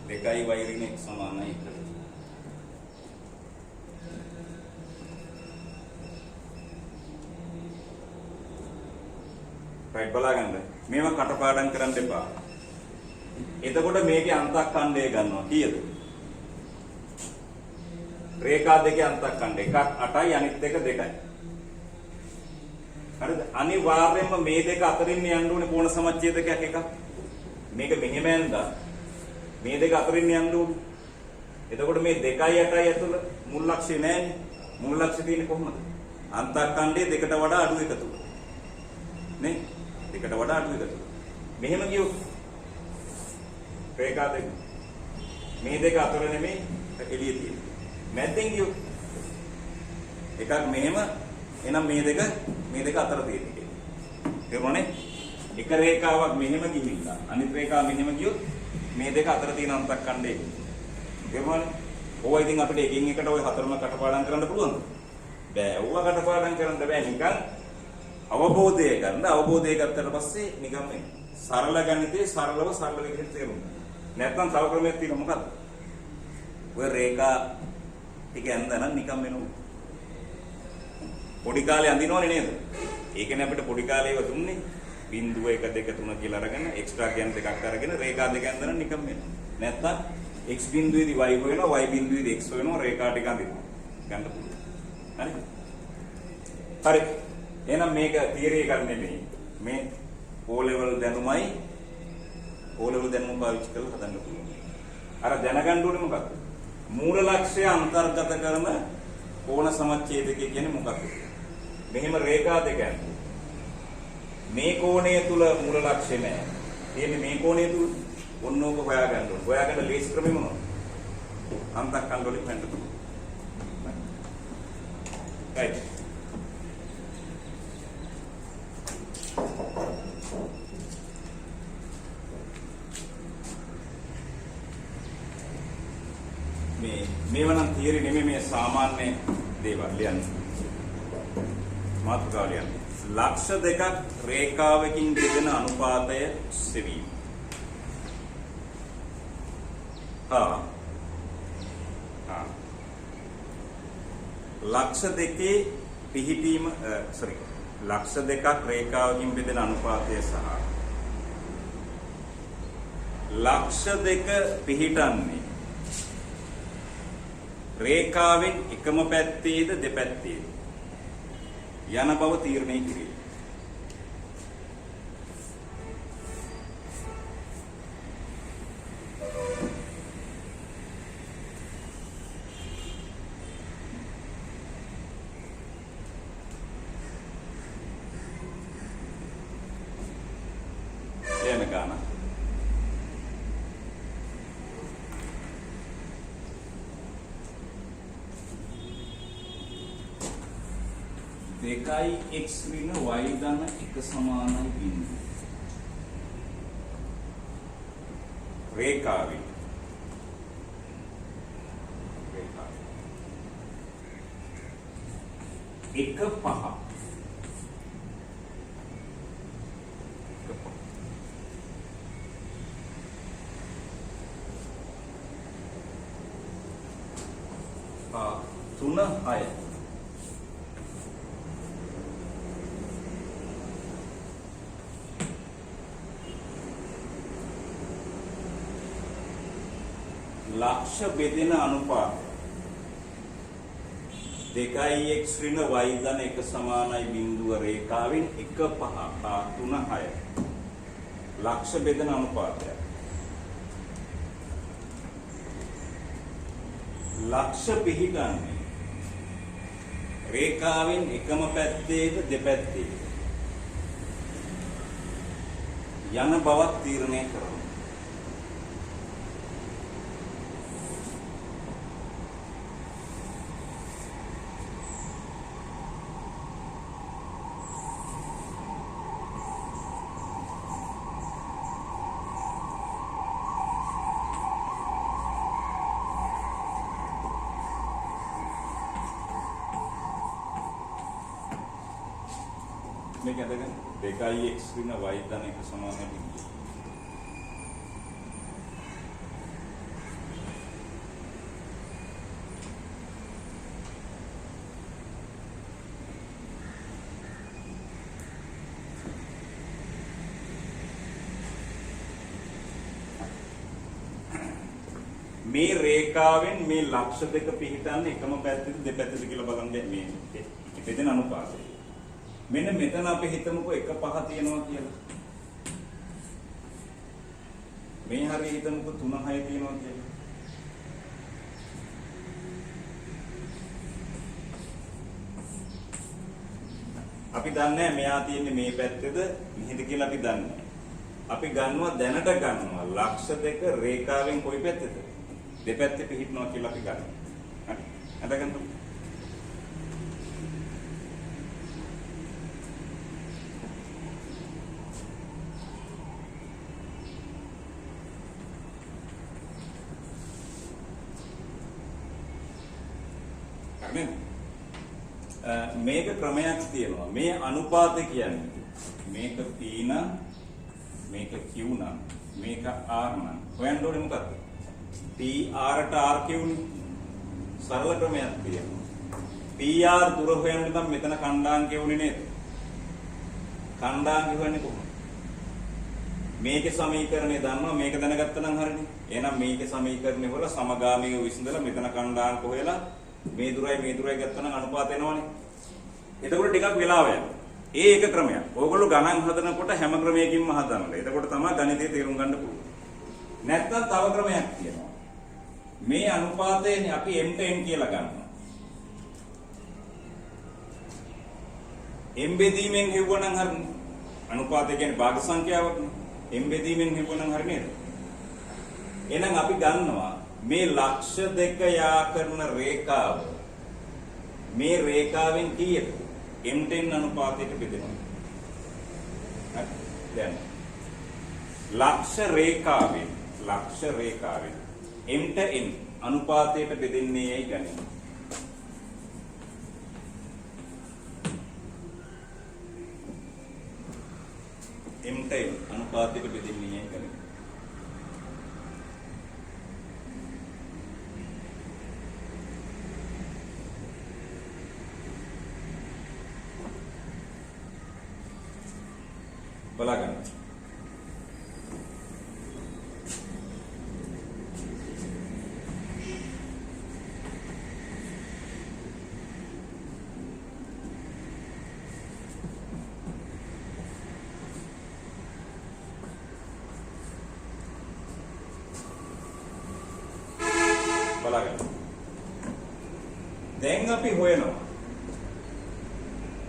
2y ඍණ x සමානයි 1. right බලාගන්න. මේවා කටපාඩම් කරන්න එපා. එතකොට මේකේ අන්තක්ඛණ්ඩය ගන්නවා කීයද? රේඛා දෙකේ අන්තක්ඛණ්ඩ එකක් 8යි අනිත් එක 2යි. හරිද? අනිවාර්යයෙන්ම මේ දෙක අතරින් යන්න ඕනේ කෝණ සමච්ඡේදකයක් එකක්. මේක මෙහෙම යනදා මේ දෙක අතරින් යන්න ඕනේ. එතකොට මේ 2යි 8යි ඇතුළ මුල් ලක්ෂ්‍ය නැහැනේ. මුල් ලක්ෂ්‍ය තියෙන්නේ කොහොමද? අන්තක්ඛණ්ඩයේ දෙකට වඩා අඩු එක තුල. නේ? දෙකට වඩා අඩු එක තුල. මෙහෙම කියු. රේඛා දෙක. මේ දෙක අතර නෙමෙයි එළිය තියෙන්නේ. මැද්දෙන් කියු. එකක් මෙහෙම එහෙනම් මේ දෙක අතර තියෙන්නේ. තේරුණානේ? එක රේඛාවක් මෙහෙම ගිහිල්ලා අනිත් රේඛාව මෙහෙම ගියොත් මේ දෙක අතර තියෙන අන්තක්ඛණ්ඩය. තේරුණානේ? ඕවා ඉතින් අපිට එකින් එකට ওই හතරම කටපාඩම් කරන්න පුළුවන්ද? බෑ. ඕවා කටපාඩම් කරන්න බෑ නිකන් අවබෝධය ගන්න. අවබෝධය ගත්තට පස්සේ නිකන් මේ සරල ගණිතේ සරල විදිහට තේරුම් ගන්න. නැත්නම් තව ක්‍රමයක් තියෙනවා මොකද්ද? ඔය රේඛා ටික ඇඳලා නිකන් වෙනවා. පොඩි කාලේ අඳිනවනේ නේද? ඒකනේ අපිට පොඩි කාලේ ඒව දුන්නේ. බිංදුව 1 2 3 කියලා අරගෙන එක්ස්ට්‍රා කියන් දෙකක් අරගෙන රේඛා දෙක ඇඳලා නිකන් වෙනවා. නැත්නම් x බිංදුවේදී y වෙනවා y බිංදුවේදී x වෙනවා රේඛා ටික අඳිනවා. ගන්න පුළුවන්. හරි? හරි. එහෙනම් මේක තියරි එකක් නෙමෙයි. මේ O level දැනුමයි O level දැනුම පාවිච්චි කරලා හදන්න පුළුවන්. අර දැනගන්න ඕනේ මොකක්ද? මූල ලක්ෂ්‍ය අන්තර්ගත කරන කෝණ සමච්ඡේදකය කියන්නේ මොකක්ද? මෙහෙම රේඛා දෙක යනවා. මේ කෝණය තුල මූල ලක්ෂ්‍ය නැහැ. තියෙන්නේ මේ කෝණය තුල. ඔන්න ඕක හොයාගන්න ඕනේ. හොයාගන්න ලේසි ක්‍රමෙ මොනවද? අන්තක්කණ්ඩ වලින් වෙන්න පුළුවන්. right. මේව නම් තියරි නෙමෙයි මේ සාමාන්‍ය දේවල් ලියන්නේ. මාතෘකාව ලියන්නේ. ලක්ෂ දෙකක් රේඛාවකින් බෙදෙන අනුපාතය සෙවීම. ලක්ෂ දෙකේ පිහිටීම ලක්ෂ දෙකක් රේඛාවකින් බෙදෙන අනුපාතය සහ ලක්ෂ දෙක පිහිටන්නේ රේඛාවෙන් එකම පැත්තේද දෙපැත්තේද යන බව තීරණය කිරීම. එන ගාන දෙකයි x ඍණ y ධන එක සමානයි බිඳුව. රේඛාවේ එක පහ තුන හය ලක්ෂ බෙදෙන අනුපාතය 2x ඍණ y ධන එක සමානයි බිඳුව රේඛාවෙන් 1 5 3 6 ලක්ෂ බෙදෙන අනුපාතය. ලක්ෂ පිහිටන්නේ රේඛාවෙන් එකම පැත්තේද දෙපැත්තේද යන බවක් තීරණය කරනවා. මේක අදගෙන 2x ඍණ y ධන එක සමානයි බිඳුව. මේ රේඛාවෙන් මේ ලක්ෂ දෙක පිහිටන්නේ එකම පැත්තේද දෙපැත්තේද කියලා බලන්න මේ බෙදෙන අනුපාතය. මෙන්න මෙතන අපි හිතමුකෝ 1 5 තියෙනවා කියලා. මේ හරිය හිතමුකෝ 3 6 තියෙනවා කියලා. අපි දන්නේ මෙයා තියෙන්නේ මේ පැත්තේද මෙහෙද කියලා අපි දන්නේ. අපි ගන්නවා දැනට ගන්නවා ලක්ෂ දෙක රේඛාවෙන් කොයි පැත්තේද? දෙපැත්තේ පිහිටනවා කියලා අපි ගන්නවා. හරි. අදගන්න මේක ක්‍රමයක් තියෙනවා. මේ අනුපාතය කියන්නේ මේක P නම් මේක Q නම් මේක R නම් හොයන්න ඕනේ මොකක්ද? P R ට R Q නේ. සරල ක්‍රමයක් තියෙනවා. P R දුර හොයන්න නම් මෙතන කණ්ඩාංක කියුනේ නේද? කණ්ඩාංක හොයන්නේ කොහොමද? මේකේ සමීකරණය දන්නවා මේක දැනගත්තා නම් හරිනේ. එහෙනම් මේකේ සමීකරණය වල සමගාමීව විසඳලා මෙතන කණ්ඩාංක හොයලා මේ දුරයි ගත්තා නම් අනුපාත එනවනේ. එතකොට ටිකක් වෙලාව යනවා. ඒ එක ක්‍රමයක්. ඕගොල්ලෝ ගණන් හදනකොට හැම ක්‍රමයකින්ම හදන්න. එතකොට තමයි ගණිතය තේරුම් ගන්න පුළුවන්. නැත්තම් තව ක්‍රමයක් තියෙනවා. මේ අනුපාතයනේ අපි m ට n කියලා ගන්නවා. m බෙදීමෙන් හෙව්වනම් හරිනේ. අනුපාතය කියන්නේ භාග සංඛ්‍යාවක්නේ. m බෙදීමෙන් හෙව්වනම් හරි නේද? එහෙනම් අපි ගන්නවා මේ ලක්ෂ දෙක යා කරන රේඛාව මේ රේඛාවෙන් කීයද? m ට n අනුපාතයට බෙදෙනවා. හරි. දැන් ලක්ෂ රේඛාවෙන් m ට n අනුපාතයට බෙදෙන්නේ ඇයි ගන්නේ? m ට n අනුපාතයට බෙදෙන්නේ ඇයි ගන්නේ? බලා ගන්න. දැන් අපි හොයනවා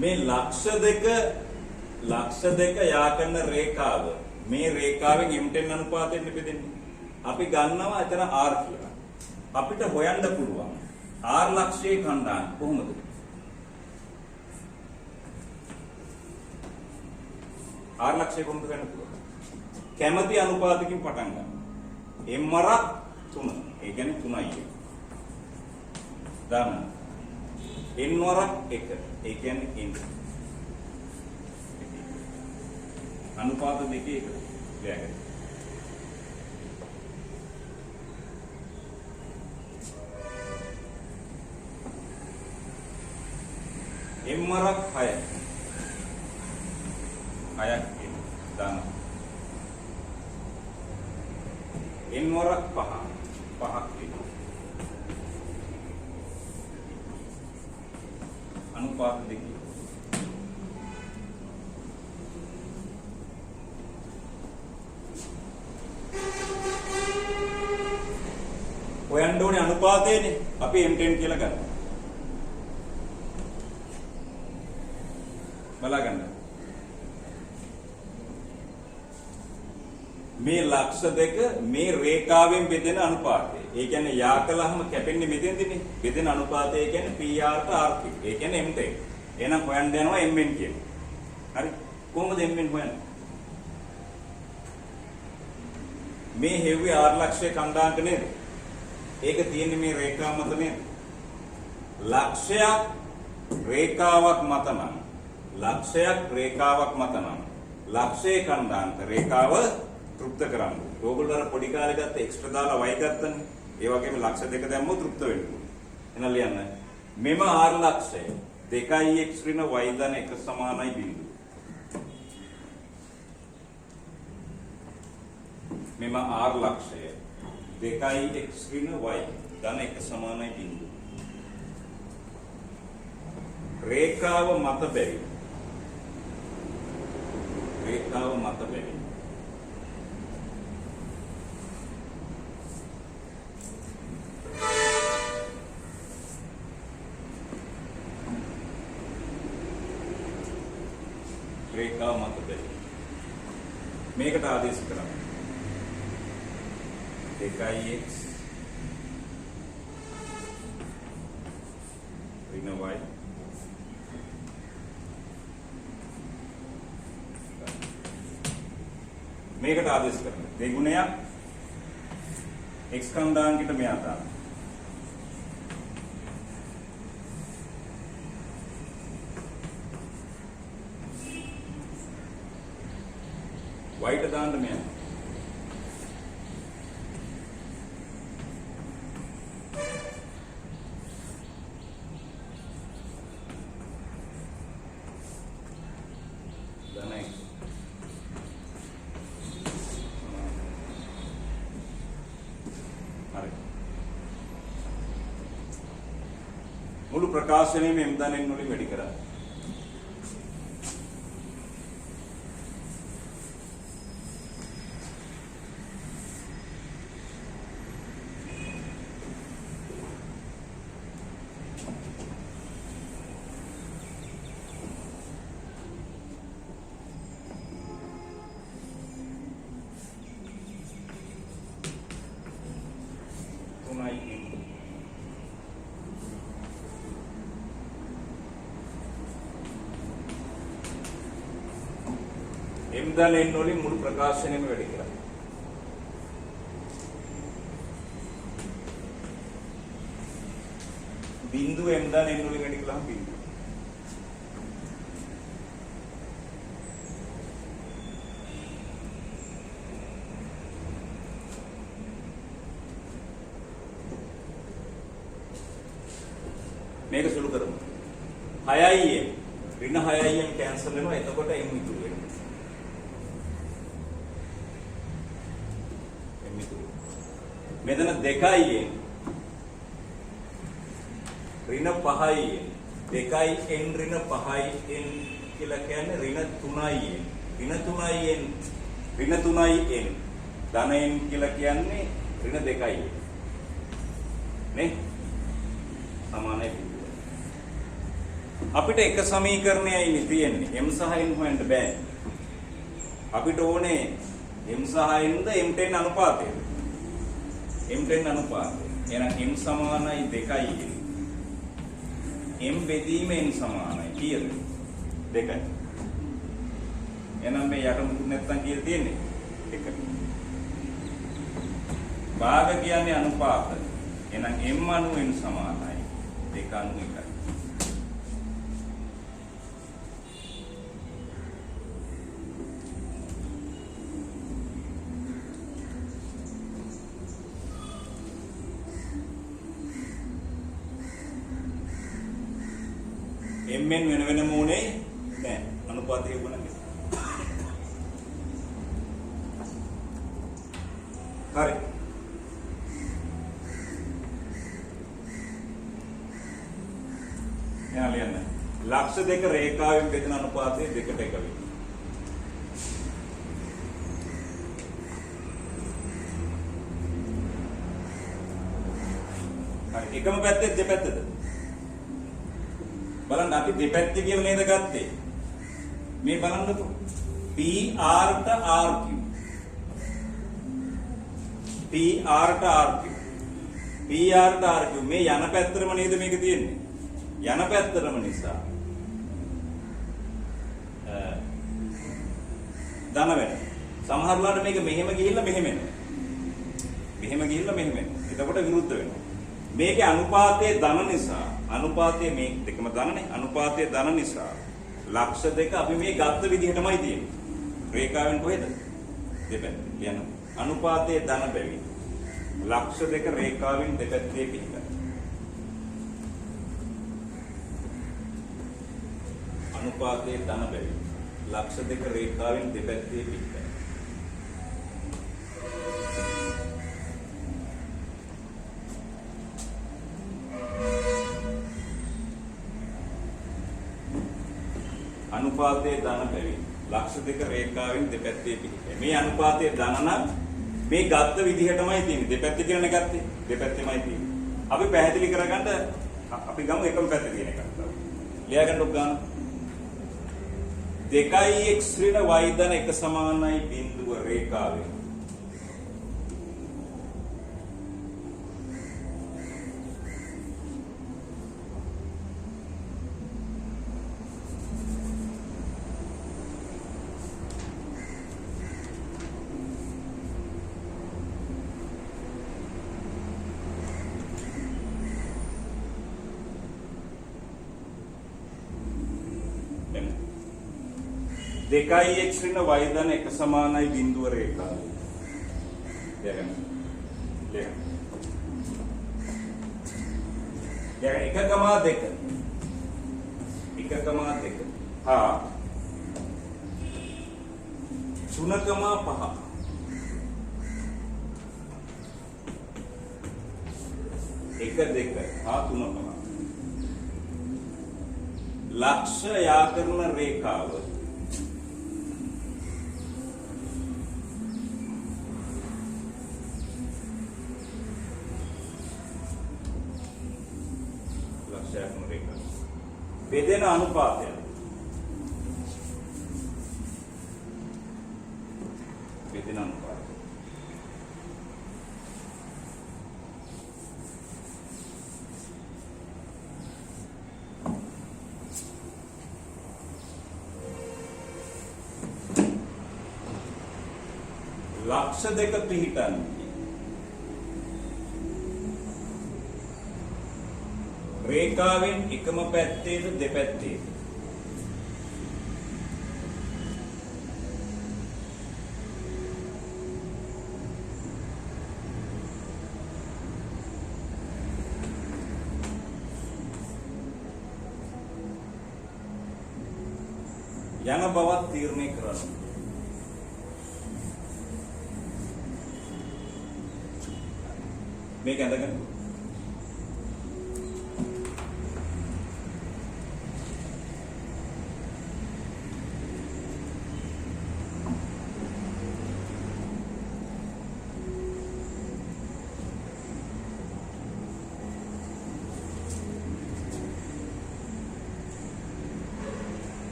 මේ ලක්ෂ දෙක යා කරන රේඛාව මේ රේඛාවෙන් m ට n අනුපාතයෙන් බෙදෙන්නේ. අපි ගන්නවා එතන r කියලා. අපිට හොයන්න පුළුවන් r ලක්ෂයේ කණ්ඩායම කොහොමද? r ලක්ෂය කොහොමද ගන්න පුළුවන්? කැමැති අනුපාතකින් පටන් ගන්න. m වරක් 3. ඒ කියන්නේ 3යි. දාන්න. n වරක් 1. ඒ කියන්නේ n. අනුපාත දෙකේ එක ලියාගන්න. m වරක් 6. 6ක් දාන්න. n වරක් 5. 5ක් තියෙනවා. අනුපාත දෙකේ හොයන්න ඕනේ අනුපාතයනේ. අපි m ට n කියලා ගන්නවා. බලා ගන්න. මේ ලක්ෂ දෙක මේ රේඛාවෙන් බෙදෙන අනුපාතය. ඒ කියන්නේ යා කළාම කැපෙන්නේ මෙතෙන්දිනේ. බෙදෙන අනුපාතය කියන්නේ PR ට RQ. ඒ කියන්නේ m ට n. එහෙනම් හොයන්න යනවා mn කියලා. හරි. කොහොමද mn හොයන්නේ? මේ හෙව්වේ r ලක්ෂයේ කණ්ඩායමක නේද? ඒක තියෙන්නේ මේ රේඛාව මත නේද? ලක්ෂයක් රේඛාවක් මත නම් ලක්ෂයේ කණ්ඩායමක රේඛාව තෘප්ත කරන්න. ඕගොල්ලෝ අර පොඩි කාලේ ගත්ත එක්ස්ට්‍රා දාලා y ගත්තනේ. ඒ වගේම ලක්ෂ දෙක දැම්මොත් තෘප්ත වෙන්න ඕනේ. එහෙනම් ලියන්න. මෙම r ලක්ෂය 2x ඍණ y ධන 1 සමානයි බිඳුව. මෙම r ලක්ෂය 2x ඍණ y ධන 1 සමානයි බිඳුව. රේඛාව මත බැරි. රේඛාව මත බැරි. මේකට ආදේශ කරන්න. 2x ඍණ y මේකට ආදේශ කරන්න. දෙගුණයක් x කණ්ඩායමකට මෙයා දාන්න. y ට දාන්න මෙයා. මුළු ප්‍රකාශනයේම m ධනෙන් වලින් වැඩි කරා. m ධන n වලින් මුළු ප්‍රකාශනයම වැඩි කරා. බිඳුව m ධන n වලින් වැඩි කළාම බිඳුව. මේක සුළු කරමු. 6යි m ඍණ 6යි m කැන්සල් වෙනවා. එතකොට m ඉතුරු වෙනවා. m ඉතුරු. මෙතන 2යි m ඍණ 5යි m 2යි n ඍණ 5යි n කියලා කියන්නේ ඍණ 3යි m ඍණ 3යි n ඍණ 3යි n ධන n කියලා කියන්නේ ඍණ 2යි නේ සමානයි. අපිට එක සමීකරණයයි තියෙන්නේ m සහ n හොයන්න බෑ. අපිට ඕනේ m සහ n ද m10 අනුපාතයද m10 අනුපාතය. එහෙනම් m සමානයි 2යි m බෙදීම n සමානයි කීයද 2යි. එහෙනම් මේ යට මුකුත් නැත්තම් කීයද තියෙන්නේ 1. භාග කියන්නේ අනුපාත. එහෙනම් m අනු n සමානයි 2 අනු 1යි. mn වෙන වෙනම උනේ නෑ අනුපාතය වුණා. හරි. එයා ලියන්න. ලක්ෂ දෙක රේඛාවෙන් බෙදෙන අනුපාතය 2ට 1 වෙයි. හරි. එකම පැත්තේ දෙපැත්තද? බලන්න අපි දෙපැත්තේ කියලා නේද ගත්තේ. මේ බලන්නකො. PR ට RQ. PR ට RQ. PR ට RQ මේ යන පැත්තටම නේද මේක තියෙන්නේ. යන පැත්තටම නිසා ධන වෙනවා. සමහරවල්ලාට මේක මෙහෙම ගිහිල්ලා මෙහෙම එනවා. මෙහෙම ගිහිල්ලා මෙහෙම එනවා. එතකොට විරුද්ධ වෙනවා. මේකේ අනුපාතයේ ධන නිසා අනුපාතයේ මේ දෙකම ධනනේ අනුපාතයේ ධන නිසා ලක්ෂ දෙක අපි මේ ගත්ත විදිහටමයි තියෙන්නේ. රේඛාවෙන් කොහෙද? දෙපැත්ත. කියන අනුපාතයේ ධන බැවි. ලක්ෂ දෙක රේඛාවෙන් දෙපැත්තේ පිහිටයි. අනුපාතයේ ධන බැවි. ලක්ෂ දෙක රේඛාවෙන් දෙපැත්තේ පිහිටයි. අනුපාතයේ ධන බැවි. ලක්ෂ දෙක රේඛාවෙන් දෙපැත්තේ පිහිටයි. මේ අනුපාතයේ ධන නම් මේ ගත්ත විදිහටමයි තියෙන්නේ. දෙපැත්තේ කියලානේ ගත්තේ. දෙපැත්තෙමයි තියෙන්නේ. අපි පැහැදිලි කරගන්න අපි ගමු එකම පැත්තේ තියෙන එකක්. ලියා ගන්න ඔක් ගන්න. 2x ඍණ y ධන 1 සමානයි බිඳුව රේඛාවෙන්. දෙකයි x ඍණ y ධන 1 සමානයි බිඳුව රේඛාව. දැන් 1,2 හා 3,5 1,2 හා 3,5 ලක්ෂ යා කරන රේඛාව බෙදෙන අනුපාතය බෙදෙන අනුපාතය ලක්ෂ දෙක පිහිටන්නේ රේඛාවෙන් එකම පැත්තේද දෙපැත්තේද? යන බවත් තීරණය කරන්න. මේක ඇඳගෙන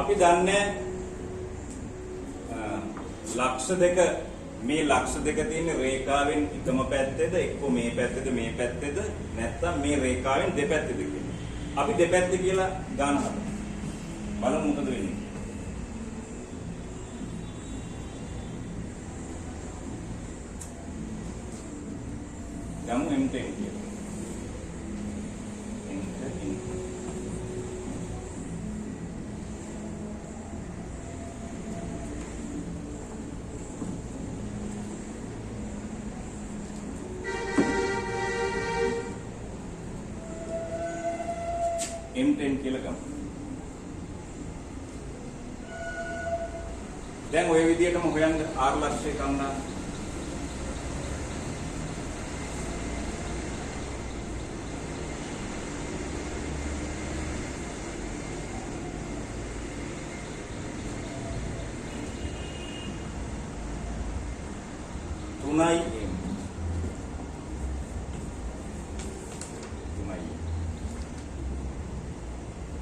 අපි දන්නේ ලක්ෂ දෙක මේ ලක්ෂ දෙක තියෙන රේඛාවෙන් එකම පැත්තේද එක්ක මේ පැත්තේද මේ පැත්තේද නැත්නම් මේ රේඛාවෙන් දෙපැත්තේද කියලා. අපි දෙපැත්තේ කියලා ගන්න හදමු. බලමු මොකද වෙන්නේ. ගමු M10 කියලා. M10 කියලා ගමු. දැන් ওই විදිහටම හොයන්න R ලක්ෂය ගන්නවා. තුනයි M.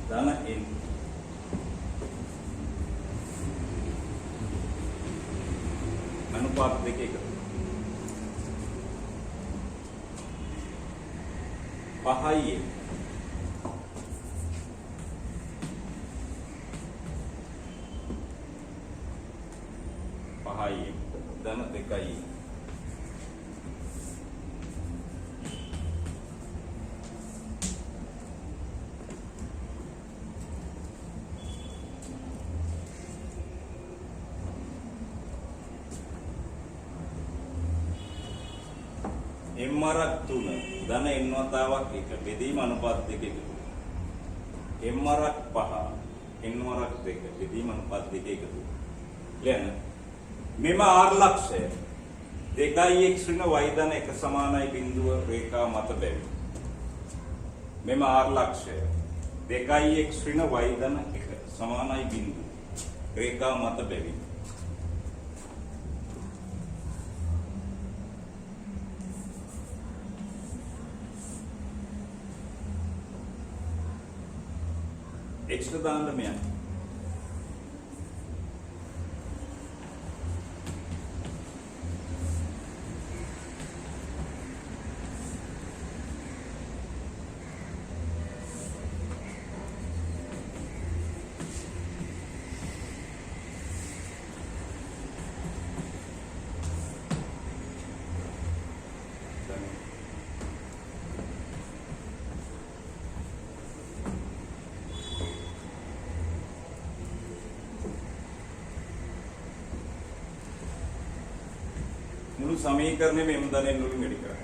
Dana N. अनुपात देखेगा 5 धन देखाइए එම්මරක් 3 ධන එන්වතාවක් 1 බෙදීම අනුපාත 2 එකතු. එම්මරක් 5 එන්වරක් 2 බෙදීම අනුපාත 2 එකතු. ලියන්න. මෙම R ලක්ෂය 2x ඍණ y ධන 1 සමානයි බිඳුව රේඛා මත බැවි. මෙම R ලක්ෂය 2x ඍණ y ධන 1 සමානයි බිඳුව රේඛා මත බැවි. X දාන්න මෙයන් මුළු සමීකරණය මෙම් ධනෙන් වලින් වැඩි කරා.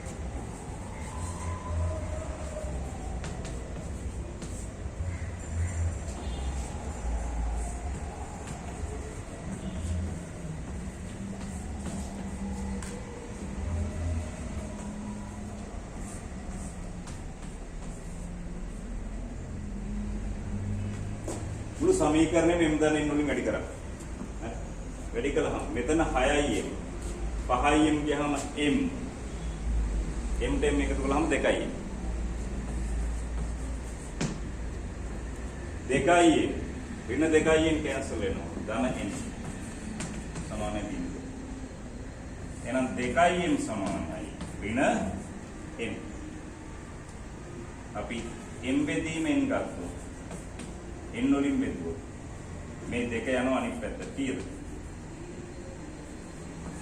මුළු සමීකරණය මෙම් ධනෙන් වලින් වැඩි කරා. වැඩි කළාම මෙතන 6යි m 5යි m ගියාම m m එකතු කළාම 2යි m 2යි m ඍණ 2යි m කැන්සල් වෙනවා ධන n සමානයි බිඳුව. එහෙනම් 2යි m සමානයි ඍණ m. අපි m බෙදීම n ගත්තොත් n වලින් බෙදුවොත් මේ දෙක යනවා අනිත් පැත්තට කීයද?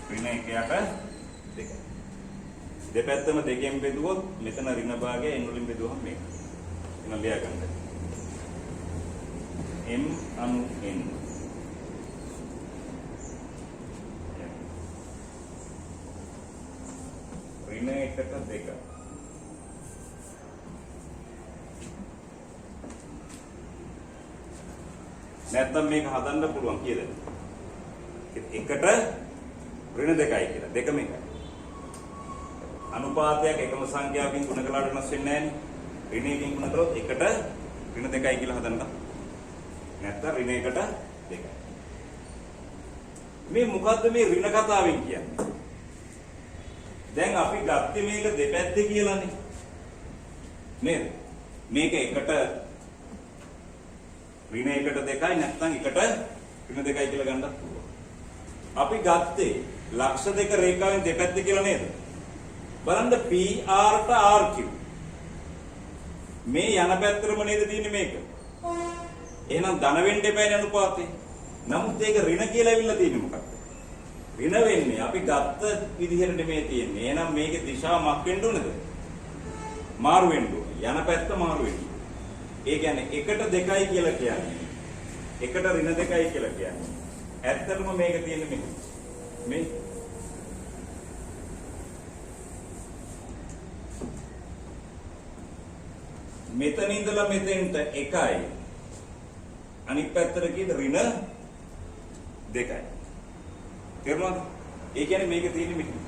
ඍණ 1ට 2. දෙපැත්තම දෙකෙන් බෙදුවොත් මෙතන ඍණ භාගය n වලින් බෙදුවහම මේක. එන ලියා ගන්න. m anu n. ඍණ 1ට 2. නැත්නම් මේක හදන්න පුළුවන් කීයද? 1ට ඍණ 2යි කියලා. දෙකම එකයි. අනුපාතයක් එකම සංඛ්‍යාවකින් ගුණ කළාට වෙනස් වෙන්නේ නැහැ නේ. ඍණයකින් ගුණ කළොත් 1ට ඍණ 2යි කියලා හදන්න. නැත්නම් ඍණ 1ට 2යි. මේ මොකද්ද මේ ඍණ කතාවෙන් කියන්නේ? දැන් අපි ගත්තේ මේක දෙපැත්තේ කියලානේ. නේද? මේක 1ට ඍණ 1ට 2යි නැත්නම් 1ට ඍණ 2යි කියලා ගන්නත් පුළුවන්. අපි ගත්තේ ලක්ෂ දෙක රේඛාවෙන් දෙපැත්තේ කියලා නේද? බලන්න PR ට RQ. මේ යන පැත්තරම නේද තියෙන්නේ මේක. එහෙනම් ධන වෙන්න එපානේ අනුපාතේ. නමුත් ඒක ඍණ කියලා ඇවිල්ලා තියෙන්නේ මොකක්ද? ඍණ වෙන්නේ අපි ගත්ත විදිහට මේ තියෙන්නේ. එහෙනම් මේකේ දිශාව මක් වෙන්න ඕනද? මාරු වෙන්න ඕනේ. යන පැත්ත මාරු වෙන්න. ඒ කියන්නේ 1ට 2යි කියලා කියන්නේ. 1ට ඍණ 2යි කියලා කියන්නේ. ඇත්තටම මේක තියෙන්නේ මෙහෙම. මේ මෙතන ඉඳලා මෙතෙන්ට 1යි. අනිත් පැත්තට කීයද ඍණ 2යි. තේරුණාද? ඒ කියන්නේ මේක තියෙන්නේ මෙහෙම.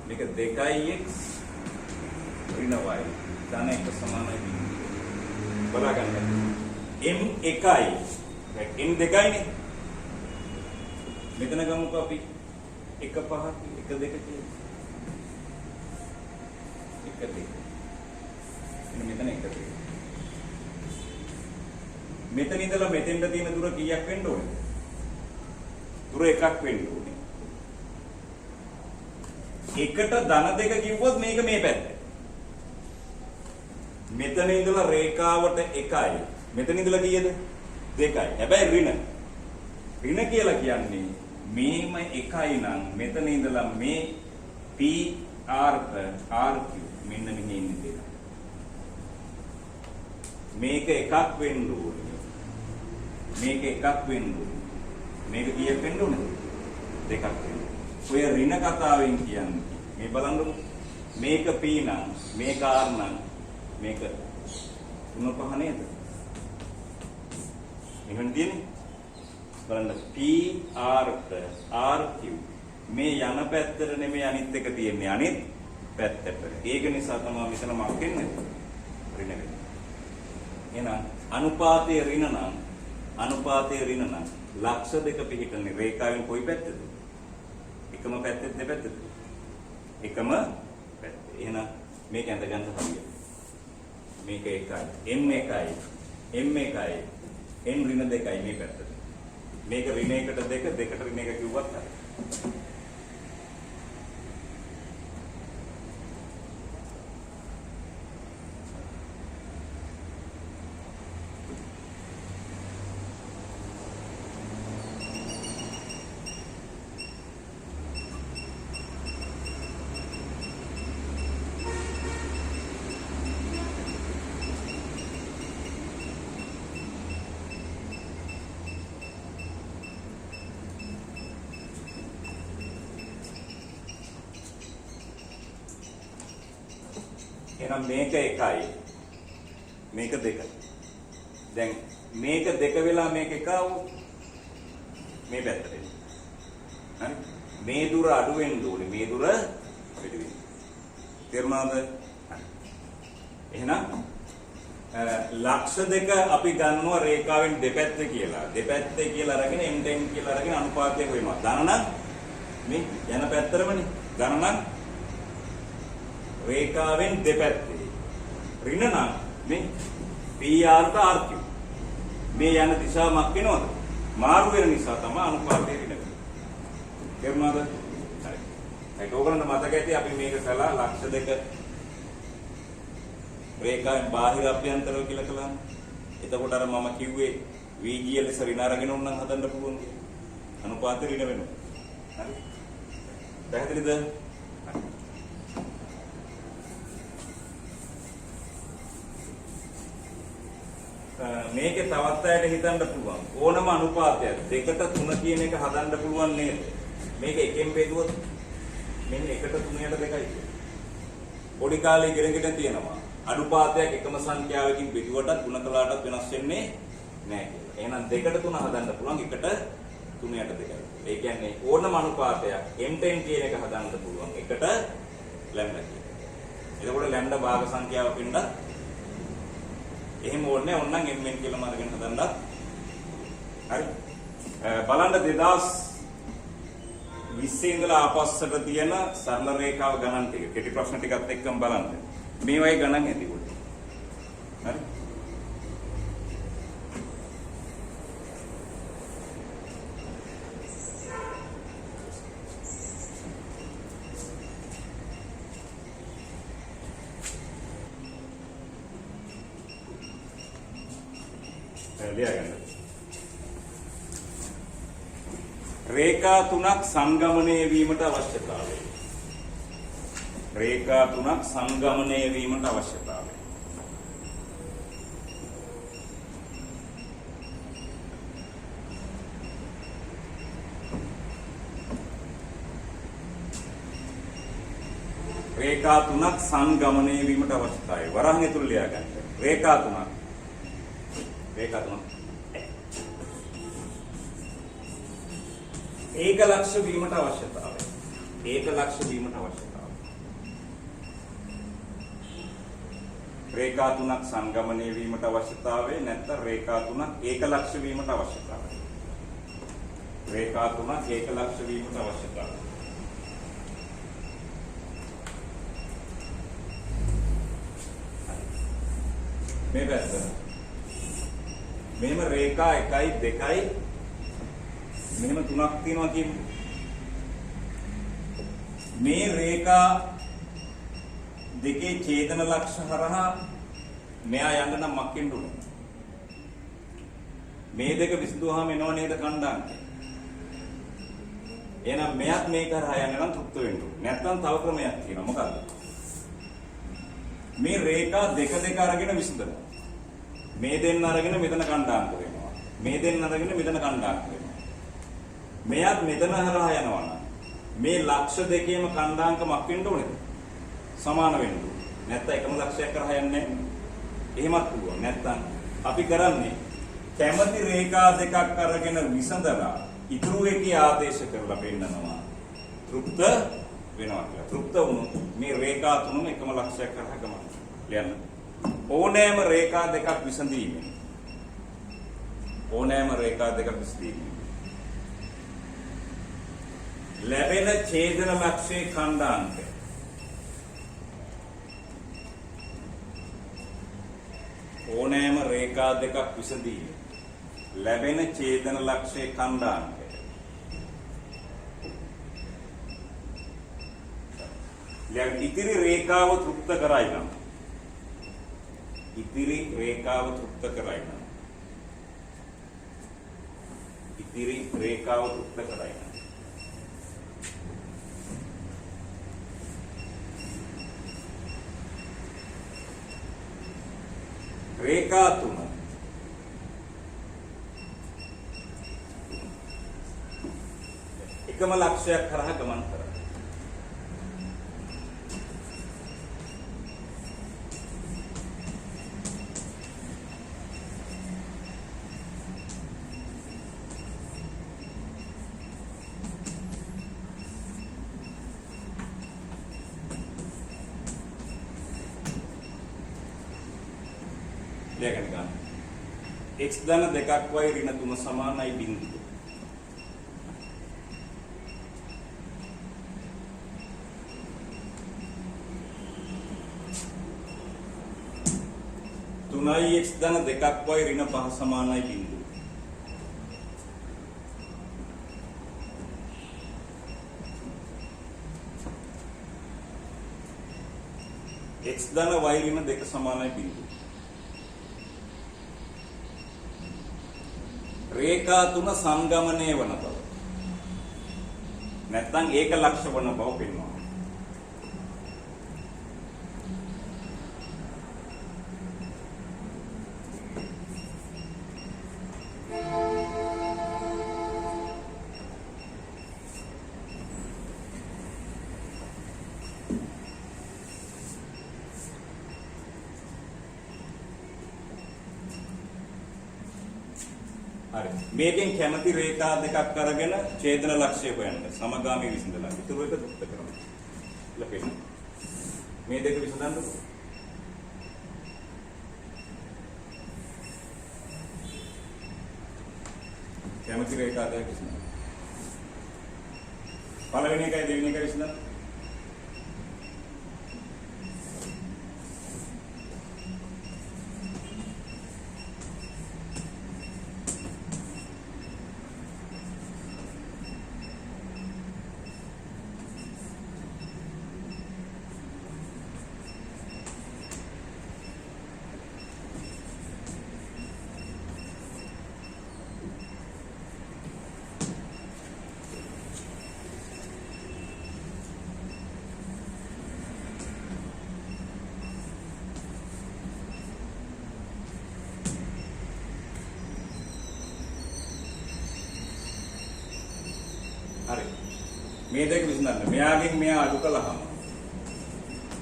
මේක 2x ඍණ y ධන 1 සමානයි. බලා ගන්න. m 1යි. m 2යිනේ. මෙතන ගමුකෝ අපි 1 5 1 2 කියලා. 1 2. මෙතන 1 2. මෙතන ඉඳලා මෙතෙන්ට තියෙන දුර කීයක් වෙන්න ඕනද? දුර 1ක් වෙන්න ඕනේ. 1ට ධන 2 කිව්වොත් මේක මේ පැත්තේ. මෙතන ඉඳලා රේඛාවට 1යි. මෙතන ඉඳලා කීයද? 2යි. හැබැයි ඍණ. ඍණ කියලා කියන්නේ මේම 1යි නම් මෙතන ඉඳලා මේ PR ට RQ මෙන්න මෙහි ඉන්නේ දෙක. මේක එකක් වෙන්න ඕනේ. මේක එකක් වෙන්න ඕනේ. මේක කීයක් වෙන්න ඕනද? දෙකක් වෙන්න. ඔය ඍණ කතාවෙන් කියන්නේ මේ බලන්නකො. මේක P නම් මේක R නම් මේක 3 5 නේද? එහෙනම් තියෙන්නේ බලන්න PR ට RQ මේ යන පැත්තට නෙමෙයි අනිත් එක තියෙන්නේ අනිත් පැත්තට. ඒක නිසා තමයි මෙතන මක් වෙන්නේ ඍණ වෙන්නේ. එහෙනම් අනුපාතයේ ඍණ නම් ලක්ෂ දෙක පිහිටන්නේ රේඛාවෙන් කොයි පැත්තද? එකම පැත්තේ දෙපැත්තද? එකම පැත්තේ. එහෙනම් මේක ඇඳ ගන්න හරියට. මේක 1යි m 1යි m 1යි n ඍණ 2යි මේ පැත්තට. මේක ඍණ 1ට 2 2ට ඍණ 1 කිව්වත් හරි. එහෙනම් මේක 1යි මේක 2යි. දැන් මේක 2 වෙලා මේක 1 ආවොත් මේ පැත්තට එන්න. හරි? මේ දුර අඩු වෙන්න ඕනේ. මේ දුර වැඩි වෙන්න. තේරුණාද? එහෙනම් ලක්ෂ දෙක අපි ගන්නවා රේඛාවෙන් දෙපැත්ත කියලා. දෙපැත්තේ කියලා අරගෙන m10 කියලා අරගෙන අනුපාතයක් වෙනවා. ධන නම් මේ යන පැත්තරමනේ. ධන නම් රේඛාවෙන් දෙපැත්තේ. ඍණ නම් මේ PR ට RQ. මේ යන දිශාව මක් වෙනවද? මාරු වෙන නිසා තමයි අනුපාතය ඍණ වෙන්නේ. තේරුණාද? හරි. ඒක ඕගොල්ලන්ට මතක ඇති අපි මේක කළා ලක්ෂ දෙක රේඛාවෙන් බාහිර අභ්‍යන්තරව කියලා කළාම. එතකොට අර මම කිව්වේ VG ලෙස ඍණ අරගෙන උන්නම් හදන්න පුළුවන් කියලා. අනුපාත ඍණ වෙනවා. හරි. පැහැදිලිද? මේකේ තවත් අයට හිතන්න පුළුවන් ඕනම අනුපාතයක් 2ට 3 කියන එක හදන්න පුළුවන් නේද? මේක එකෙන් බෙදුවොත් මෙන්න 1ට 3ට 2යි. පොඩි කාලේ ඉගෙනගෙන තියෙනවා. අනුපාතයක් එකම සංඛ්‍යාවකින් බෙදුවටත් ගුණ කළාටත් වෙනස් වෙන්නේ නැහැ කියලා. එහෙනම් 2ට 3 හදන්න පුළුවන් 1ට 3ට 2යි. ඒ කියන්නේ ඕනම අනුපාතයක් m10 කියන එක හදන්න පුළුවන් 1ට ලැම්ඩා කියන. එතකොට ලැම්ඩා භාග සංඛ්‍යාව පින්ද එහෙම ඕනේ ඕනනම් mn කියලා මාර්ගෙන් හදන්න. හරි. බලන්න 2020 ඉඳලා ආපස්සට තියෙන සරල රේඛාව ගණන් ටික කෙටි ප්‍රශ්න ටිකත් එක්කම බලන්න. මේ වගේ ගණන් ඇති උඩ. හරි. රේඛා තුනක් සංගමනය වීමට අවශ්‍යතාවය. රේඛා තුනක් සංගමනය වීමට අවශ්‍යතාවය. රේඛා තුනක් සංගමනය වීමට අවශ්‍යතාවය. වරහන් ඇතුළේ ලියා ගන්න. රේඛා තුනක්. රේඛා තුනක්. ඒක ලක්ෂ වීමට අවශ්‍යතාවය. ඒක ලක්ෂ වීමට අවශ්‍යතාවය. රේඛා තුනක් සංගමනය වීමට අවශ්‍යතාවය නැත්නම් රේඛා තුනක් ඒක ලක්ෂ වීමට අවශ්‍යතාවය. රේඛා තුනක් ඒක ලක්ෂ වීමට අවශ්‍යතාවය. මේ පැත්ත. මෙහෙම රේඛා 1යි 2යි මෙහෙම තුනක් තියෙනවා කියන්නේ. මේ රේඛා දෙකේ ඡේදන ලක්ෂ හරහා මෙයා යන්න නම් මක්කින්න උනේ. මේ දෙක විසඳුවාම එනව නේද කණ්ඩායමට. එහෙනම් මෙයත් මේක හරහා යන්න නම් තෘප්ත වෙන්න ඕනේ. නැත්නම් තව ක්‍රමයක් තියෙනවා. මොකක්ද? මේ රේඛා දෙක අරගෙන විසඳනවා. මේ දෙන්න අරගෙන මෙතන කණ්ඩායම් කරනවා. මේ දෙන්න අරගෙන මෙතන කණ්ඩායම් කරනවා. මෙයත් මෙතන හරහා යනවා නම් මේ ලක්ෂ දෙකේම කණ්ඩාංකමක් වෙන්න ඕනේද? සමාන වෙන්න ඕනේ. නැත්නම් එකම ලක්ෂයක් කරහා යන්නේ නැහැ. එහෙමත් පුළුවන්. නැත්නම් අපි කරන්නේ කැමැති රේඛා දෙකක් අරගෙන විසඳලා ඉතුරු එකේ ආදේශ කරලා පෙන්නනවා. තෘප්ත වෙනවා කියලා. තෘප්ත වුණොත් මේ රේඛා තුනම එකම ලක්ෂයක් කරහා ගමන. ලියන්න. ඕනෑම රේඛා දෙකක් විසඳීමෙන් ඕනෑම රේඛා දෙකක් විසඳීමෙන් ලැබෙන ඡේදන ලක්ෂයේ ඛණ්ඩාංකය ඕනෑම රේඛා දෙකක් විසඳීමෙන් ලැබෙන ඡේදන ලක්ෂයේ ඛණ්ඩාංකය ඉතිරි රේඛාව තෘප්ත කරයි නම් ඉතිරි රේඛාව තෘප්ත කරයි නම් ඉතිරි රේඛාව තෘප්ත කරයි නම් රේඛා තුන එකම ලක්ෂයක් කරා ගමන් කරනවා. ලියගන්න ගන්න. x ධන 2ක් y ඍණ 3 සමානයි බිඳුව. තුනයි x ධන 2ක් y ඍණ 5 සමානයි බිඳුව. x ධන y ඍණ දෙක සමානයි බිඳුව. රේඛා තුන සංගමනය වන බව. නැත්නම් ඒක ලක්ෂ වන බව පෙන්වනවා. හරි. මේකෙන් කැමති රේඛා දෙකක් අරගෙන ඡේදන ලක්ෂ්‍ය හොයන්න. සමගාමී විසඳලා. ඊටු එක දුක්ත කරමු. ලපෙන්න. මේ දෙක විසඳන්නකො. කැමති රේඛා දෙක විසඳන්න. පළවෙනි එකයි දෙවෙනි එකයි විසඳන්න. හරි. මේ දෙක විසඳන්න. මෙයාගෙන් මෙයා අඩු කළාම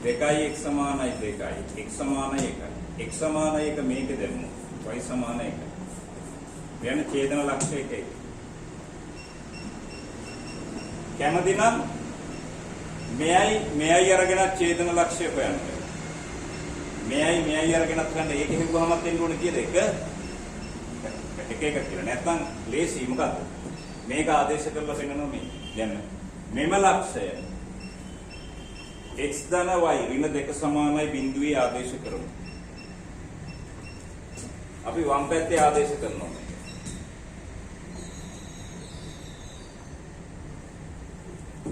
2x සමානයි 2යි. x සමානයි 1යි. x සමානයි 1 මේක දෙමු. y සමානයි 1යි. මෙයන් ඡේදන ලක්ෂ්‍ය එකයි. කැමති නම් මෙයයි අරගෙන ඡේදන ලක්ෂ්‍ය හොයන්න. මෙයයි අරගෙන ගන්න ඒක හිතුවමත් එන්න ඕනේ කියලා එක කියලා. නැත්නම් ලේසි මොකද්ද? මේක ආදේශ කරලා පෙන්නනවා මේ. දැන් මෙම ලක්ෂය x ධන y ඍණ දෙක සමානයි බිඳුවේ ආදේශ කරමු. අපි වම් පැත්තේ ආදේශ කරනවා.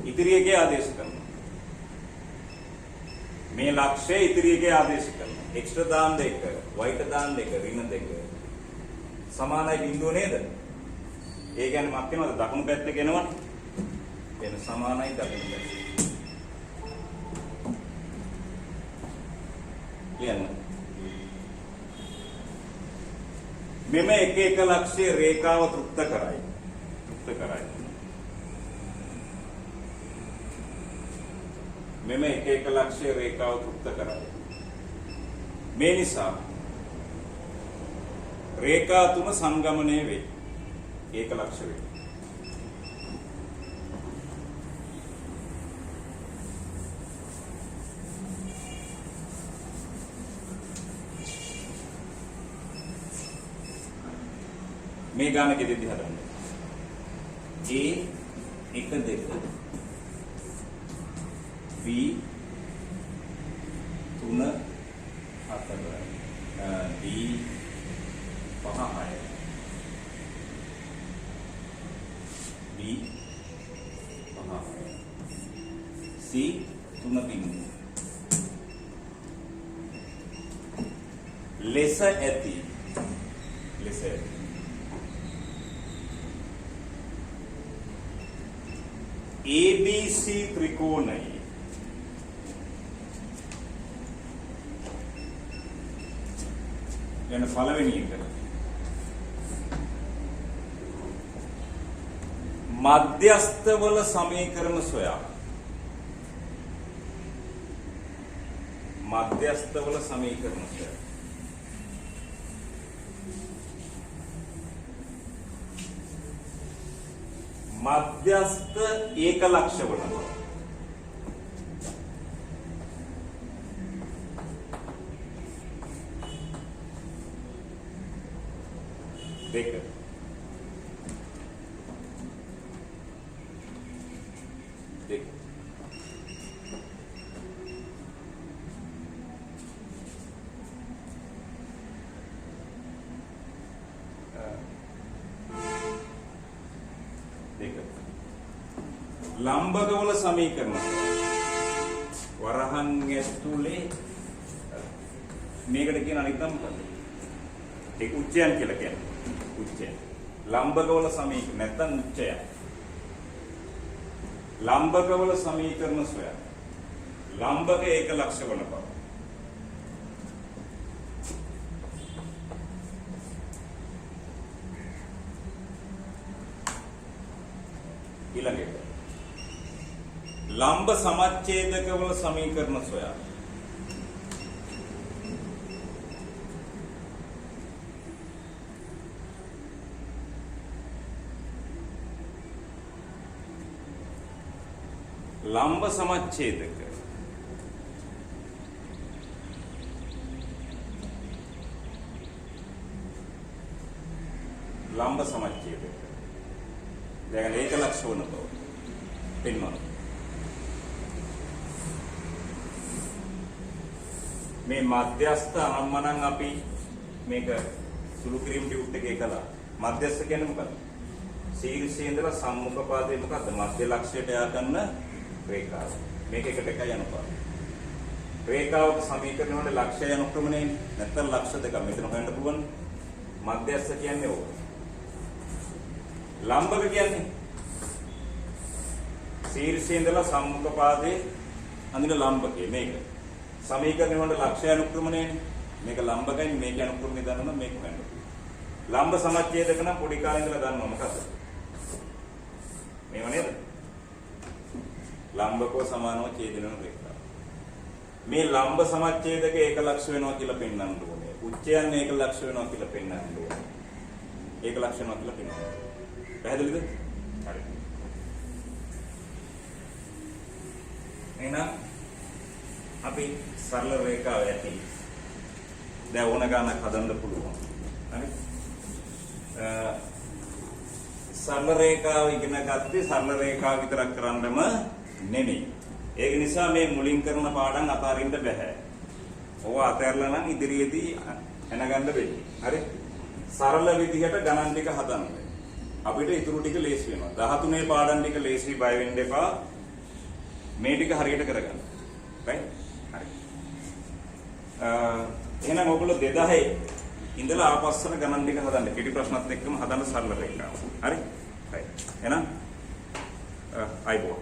ඉදිරි එකේ ආදේශ කරනවා. මේ ලක්ෂය ඉදිරි එකේ ආදේශ කරනවා. x ට දාන්න 1, y ට දාන්න 1 ඍණ 2 සමානයි බිඳුව නේද? ඒ කියන්නේ මක් වෙනවද? දකුණු පැත්තේ ගෙනවනේ. එන සමානයි දකුණු පැත්තේ. කියන්න. මෙම එක එක ලක්ෂ්‍ය රේඛාව තෘප්ත කරයි. මෙම එක එක ලක්ෂ්‍ය රේඛාව තෘප්ත කරයි. මේ නිසා රේඛා තුන සංගමනය වේ. ඒක ලක්ෂ්‍ය වේ. මේ ගාන කෙදෙද්දි හදන්නේ. A 1 2 B 3 4 D 5 6 B 5 C 3 බිඳු ලෙස ඇති ABC ත්‍රිකෝණය යන පළවෙනි එක මධ්‍යස්ථවල සමීකරණ සොයා. මධ්‍යස්ථවල සමීකරණ සොයා. මධ්‍යස්ථ ඒක ලක්ෂ වලනවා. දෙක ලම්බකවල සමීකරණ වරහන් ඇතුලේ මේකට කියන අනිත් නම මොකද්ද? ඒක උච්චයන් කියලා කියන්නේ. උච්චය. ලම්බකවල සමීකරණ නැත්නම් උච්චය. ලම්බකවල සමීකරණ සොයන්න. ලම්බක ඒක ලක්ෂ වන බව. ඊළඟට ලම්බ සමච්ඡේදකවල සමීකරණ සොයන්න. ලම්බ සමච්ඡේදක ලම්බ සමච්ඡේදක දැන් ඒක ලක්ෂ වන බව පෙන්වනවා. මේ මධ්‍යස්ථ අනම්මනම් අපි මේක සුළු කිරීම ටියුට් එකේ කළා. මධ්‍යස්ථ කියන්නේ මොකක්ද? ශීර්ෂයේ ඉඳලා සම්මුඛ පාදයේ මොකද්ද? මධ්‍ය ලක්ෂයට යා කරන රේඛාව. මේක එකට එකයි අනුපාත. රේඛාවක සමීකරණ වල ලක්ෂය අනුක්‍රමණය නැත්නම් ලක්ෂ දෙක මෙතන හොයන්න පුළුවන්. මධ්‍යස්ථ කියන්නේ ඕක. ලම්බක කියන්නේ ශීර්ෂයේ ඉඳලා සම්මුඛ පාදයේ අඳින ලම්බකය මේක. සමීකරණ වල ලක්ෂය අනුක්‍රමණයනේ. මේක ලම්බකයි මේක අනුක්‍රමණය දන්නවා මේක හොයන්න. ලම්බ සමච්ඡේදක නම් පොඩි කාලේ ඉඳලා දන්නවා මොකද්ද? මේව නේද? ලම්බකෝ සමානව ඡේදන රේඛා. මේ ලම්බ සමච්ඡේදක ඒක ලක්ෂ වෙනවා කියලා පෙන්වන්න ඕනේ. උච්චයන් ඒක ලක්ෂ වෙනවා කියලා පෙන්වන්න ඕනේ. ඒක ලක්ෂ වෙනවා කියලා පෙන්වන්න. පැහැදිලිද? හරි. එහෙනම් අපි සරල රේඛාව ඇති. දැන් ඕන ගානක් හදන්න පුළුවන්. හරි. සරල රේඛාව ඉගෙන ගත්තේ සරල රේඛාව විතරක් කරන්නම නෙමෙයි. ඒක නිසා මේ මුලින් කරන පාඩම් අතාරින්න බෑ. ඕවා අතහැරලා නම් ඉදිරියේදී එනගන්න වෙන්නේ. හරි? සරල විදිහට ගණන් ටික හදන්න. අපිට ඊටු ටික ලේසි වෙනවා. 13 පාඩම් ටික ලේසි බය වෙන්න එපා. මේ ටික හරියට කරගන්න. right? හරි. එහෙනම් ඔයගොල්ලෝ 2000 ඉඳලා ආපස්සට ගණන් ටික හදන්න. කෙටි ප්‍රශ්නත් එක්කම හදන්න සරල රේඛාව. හරි? right. එහෙනම් අයිබෝ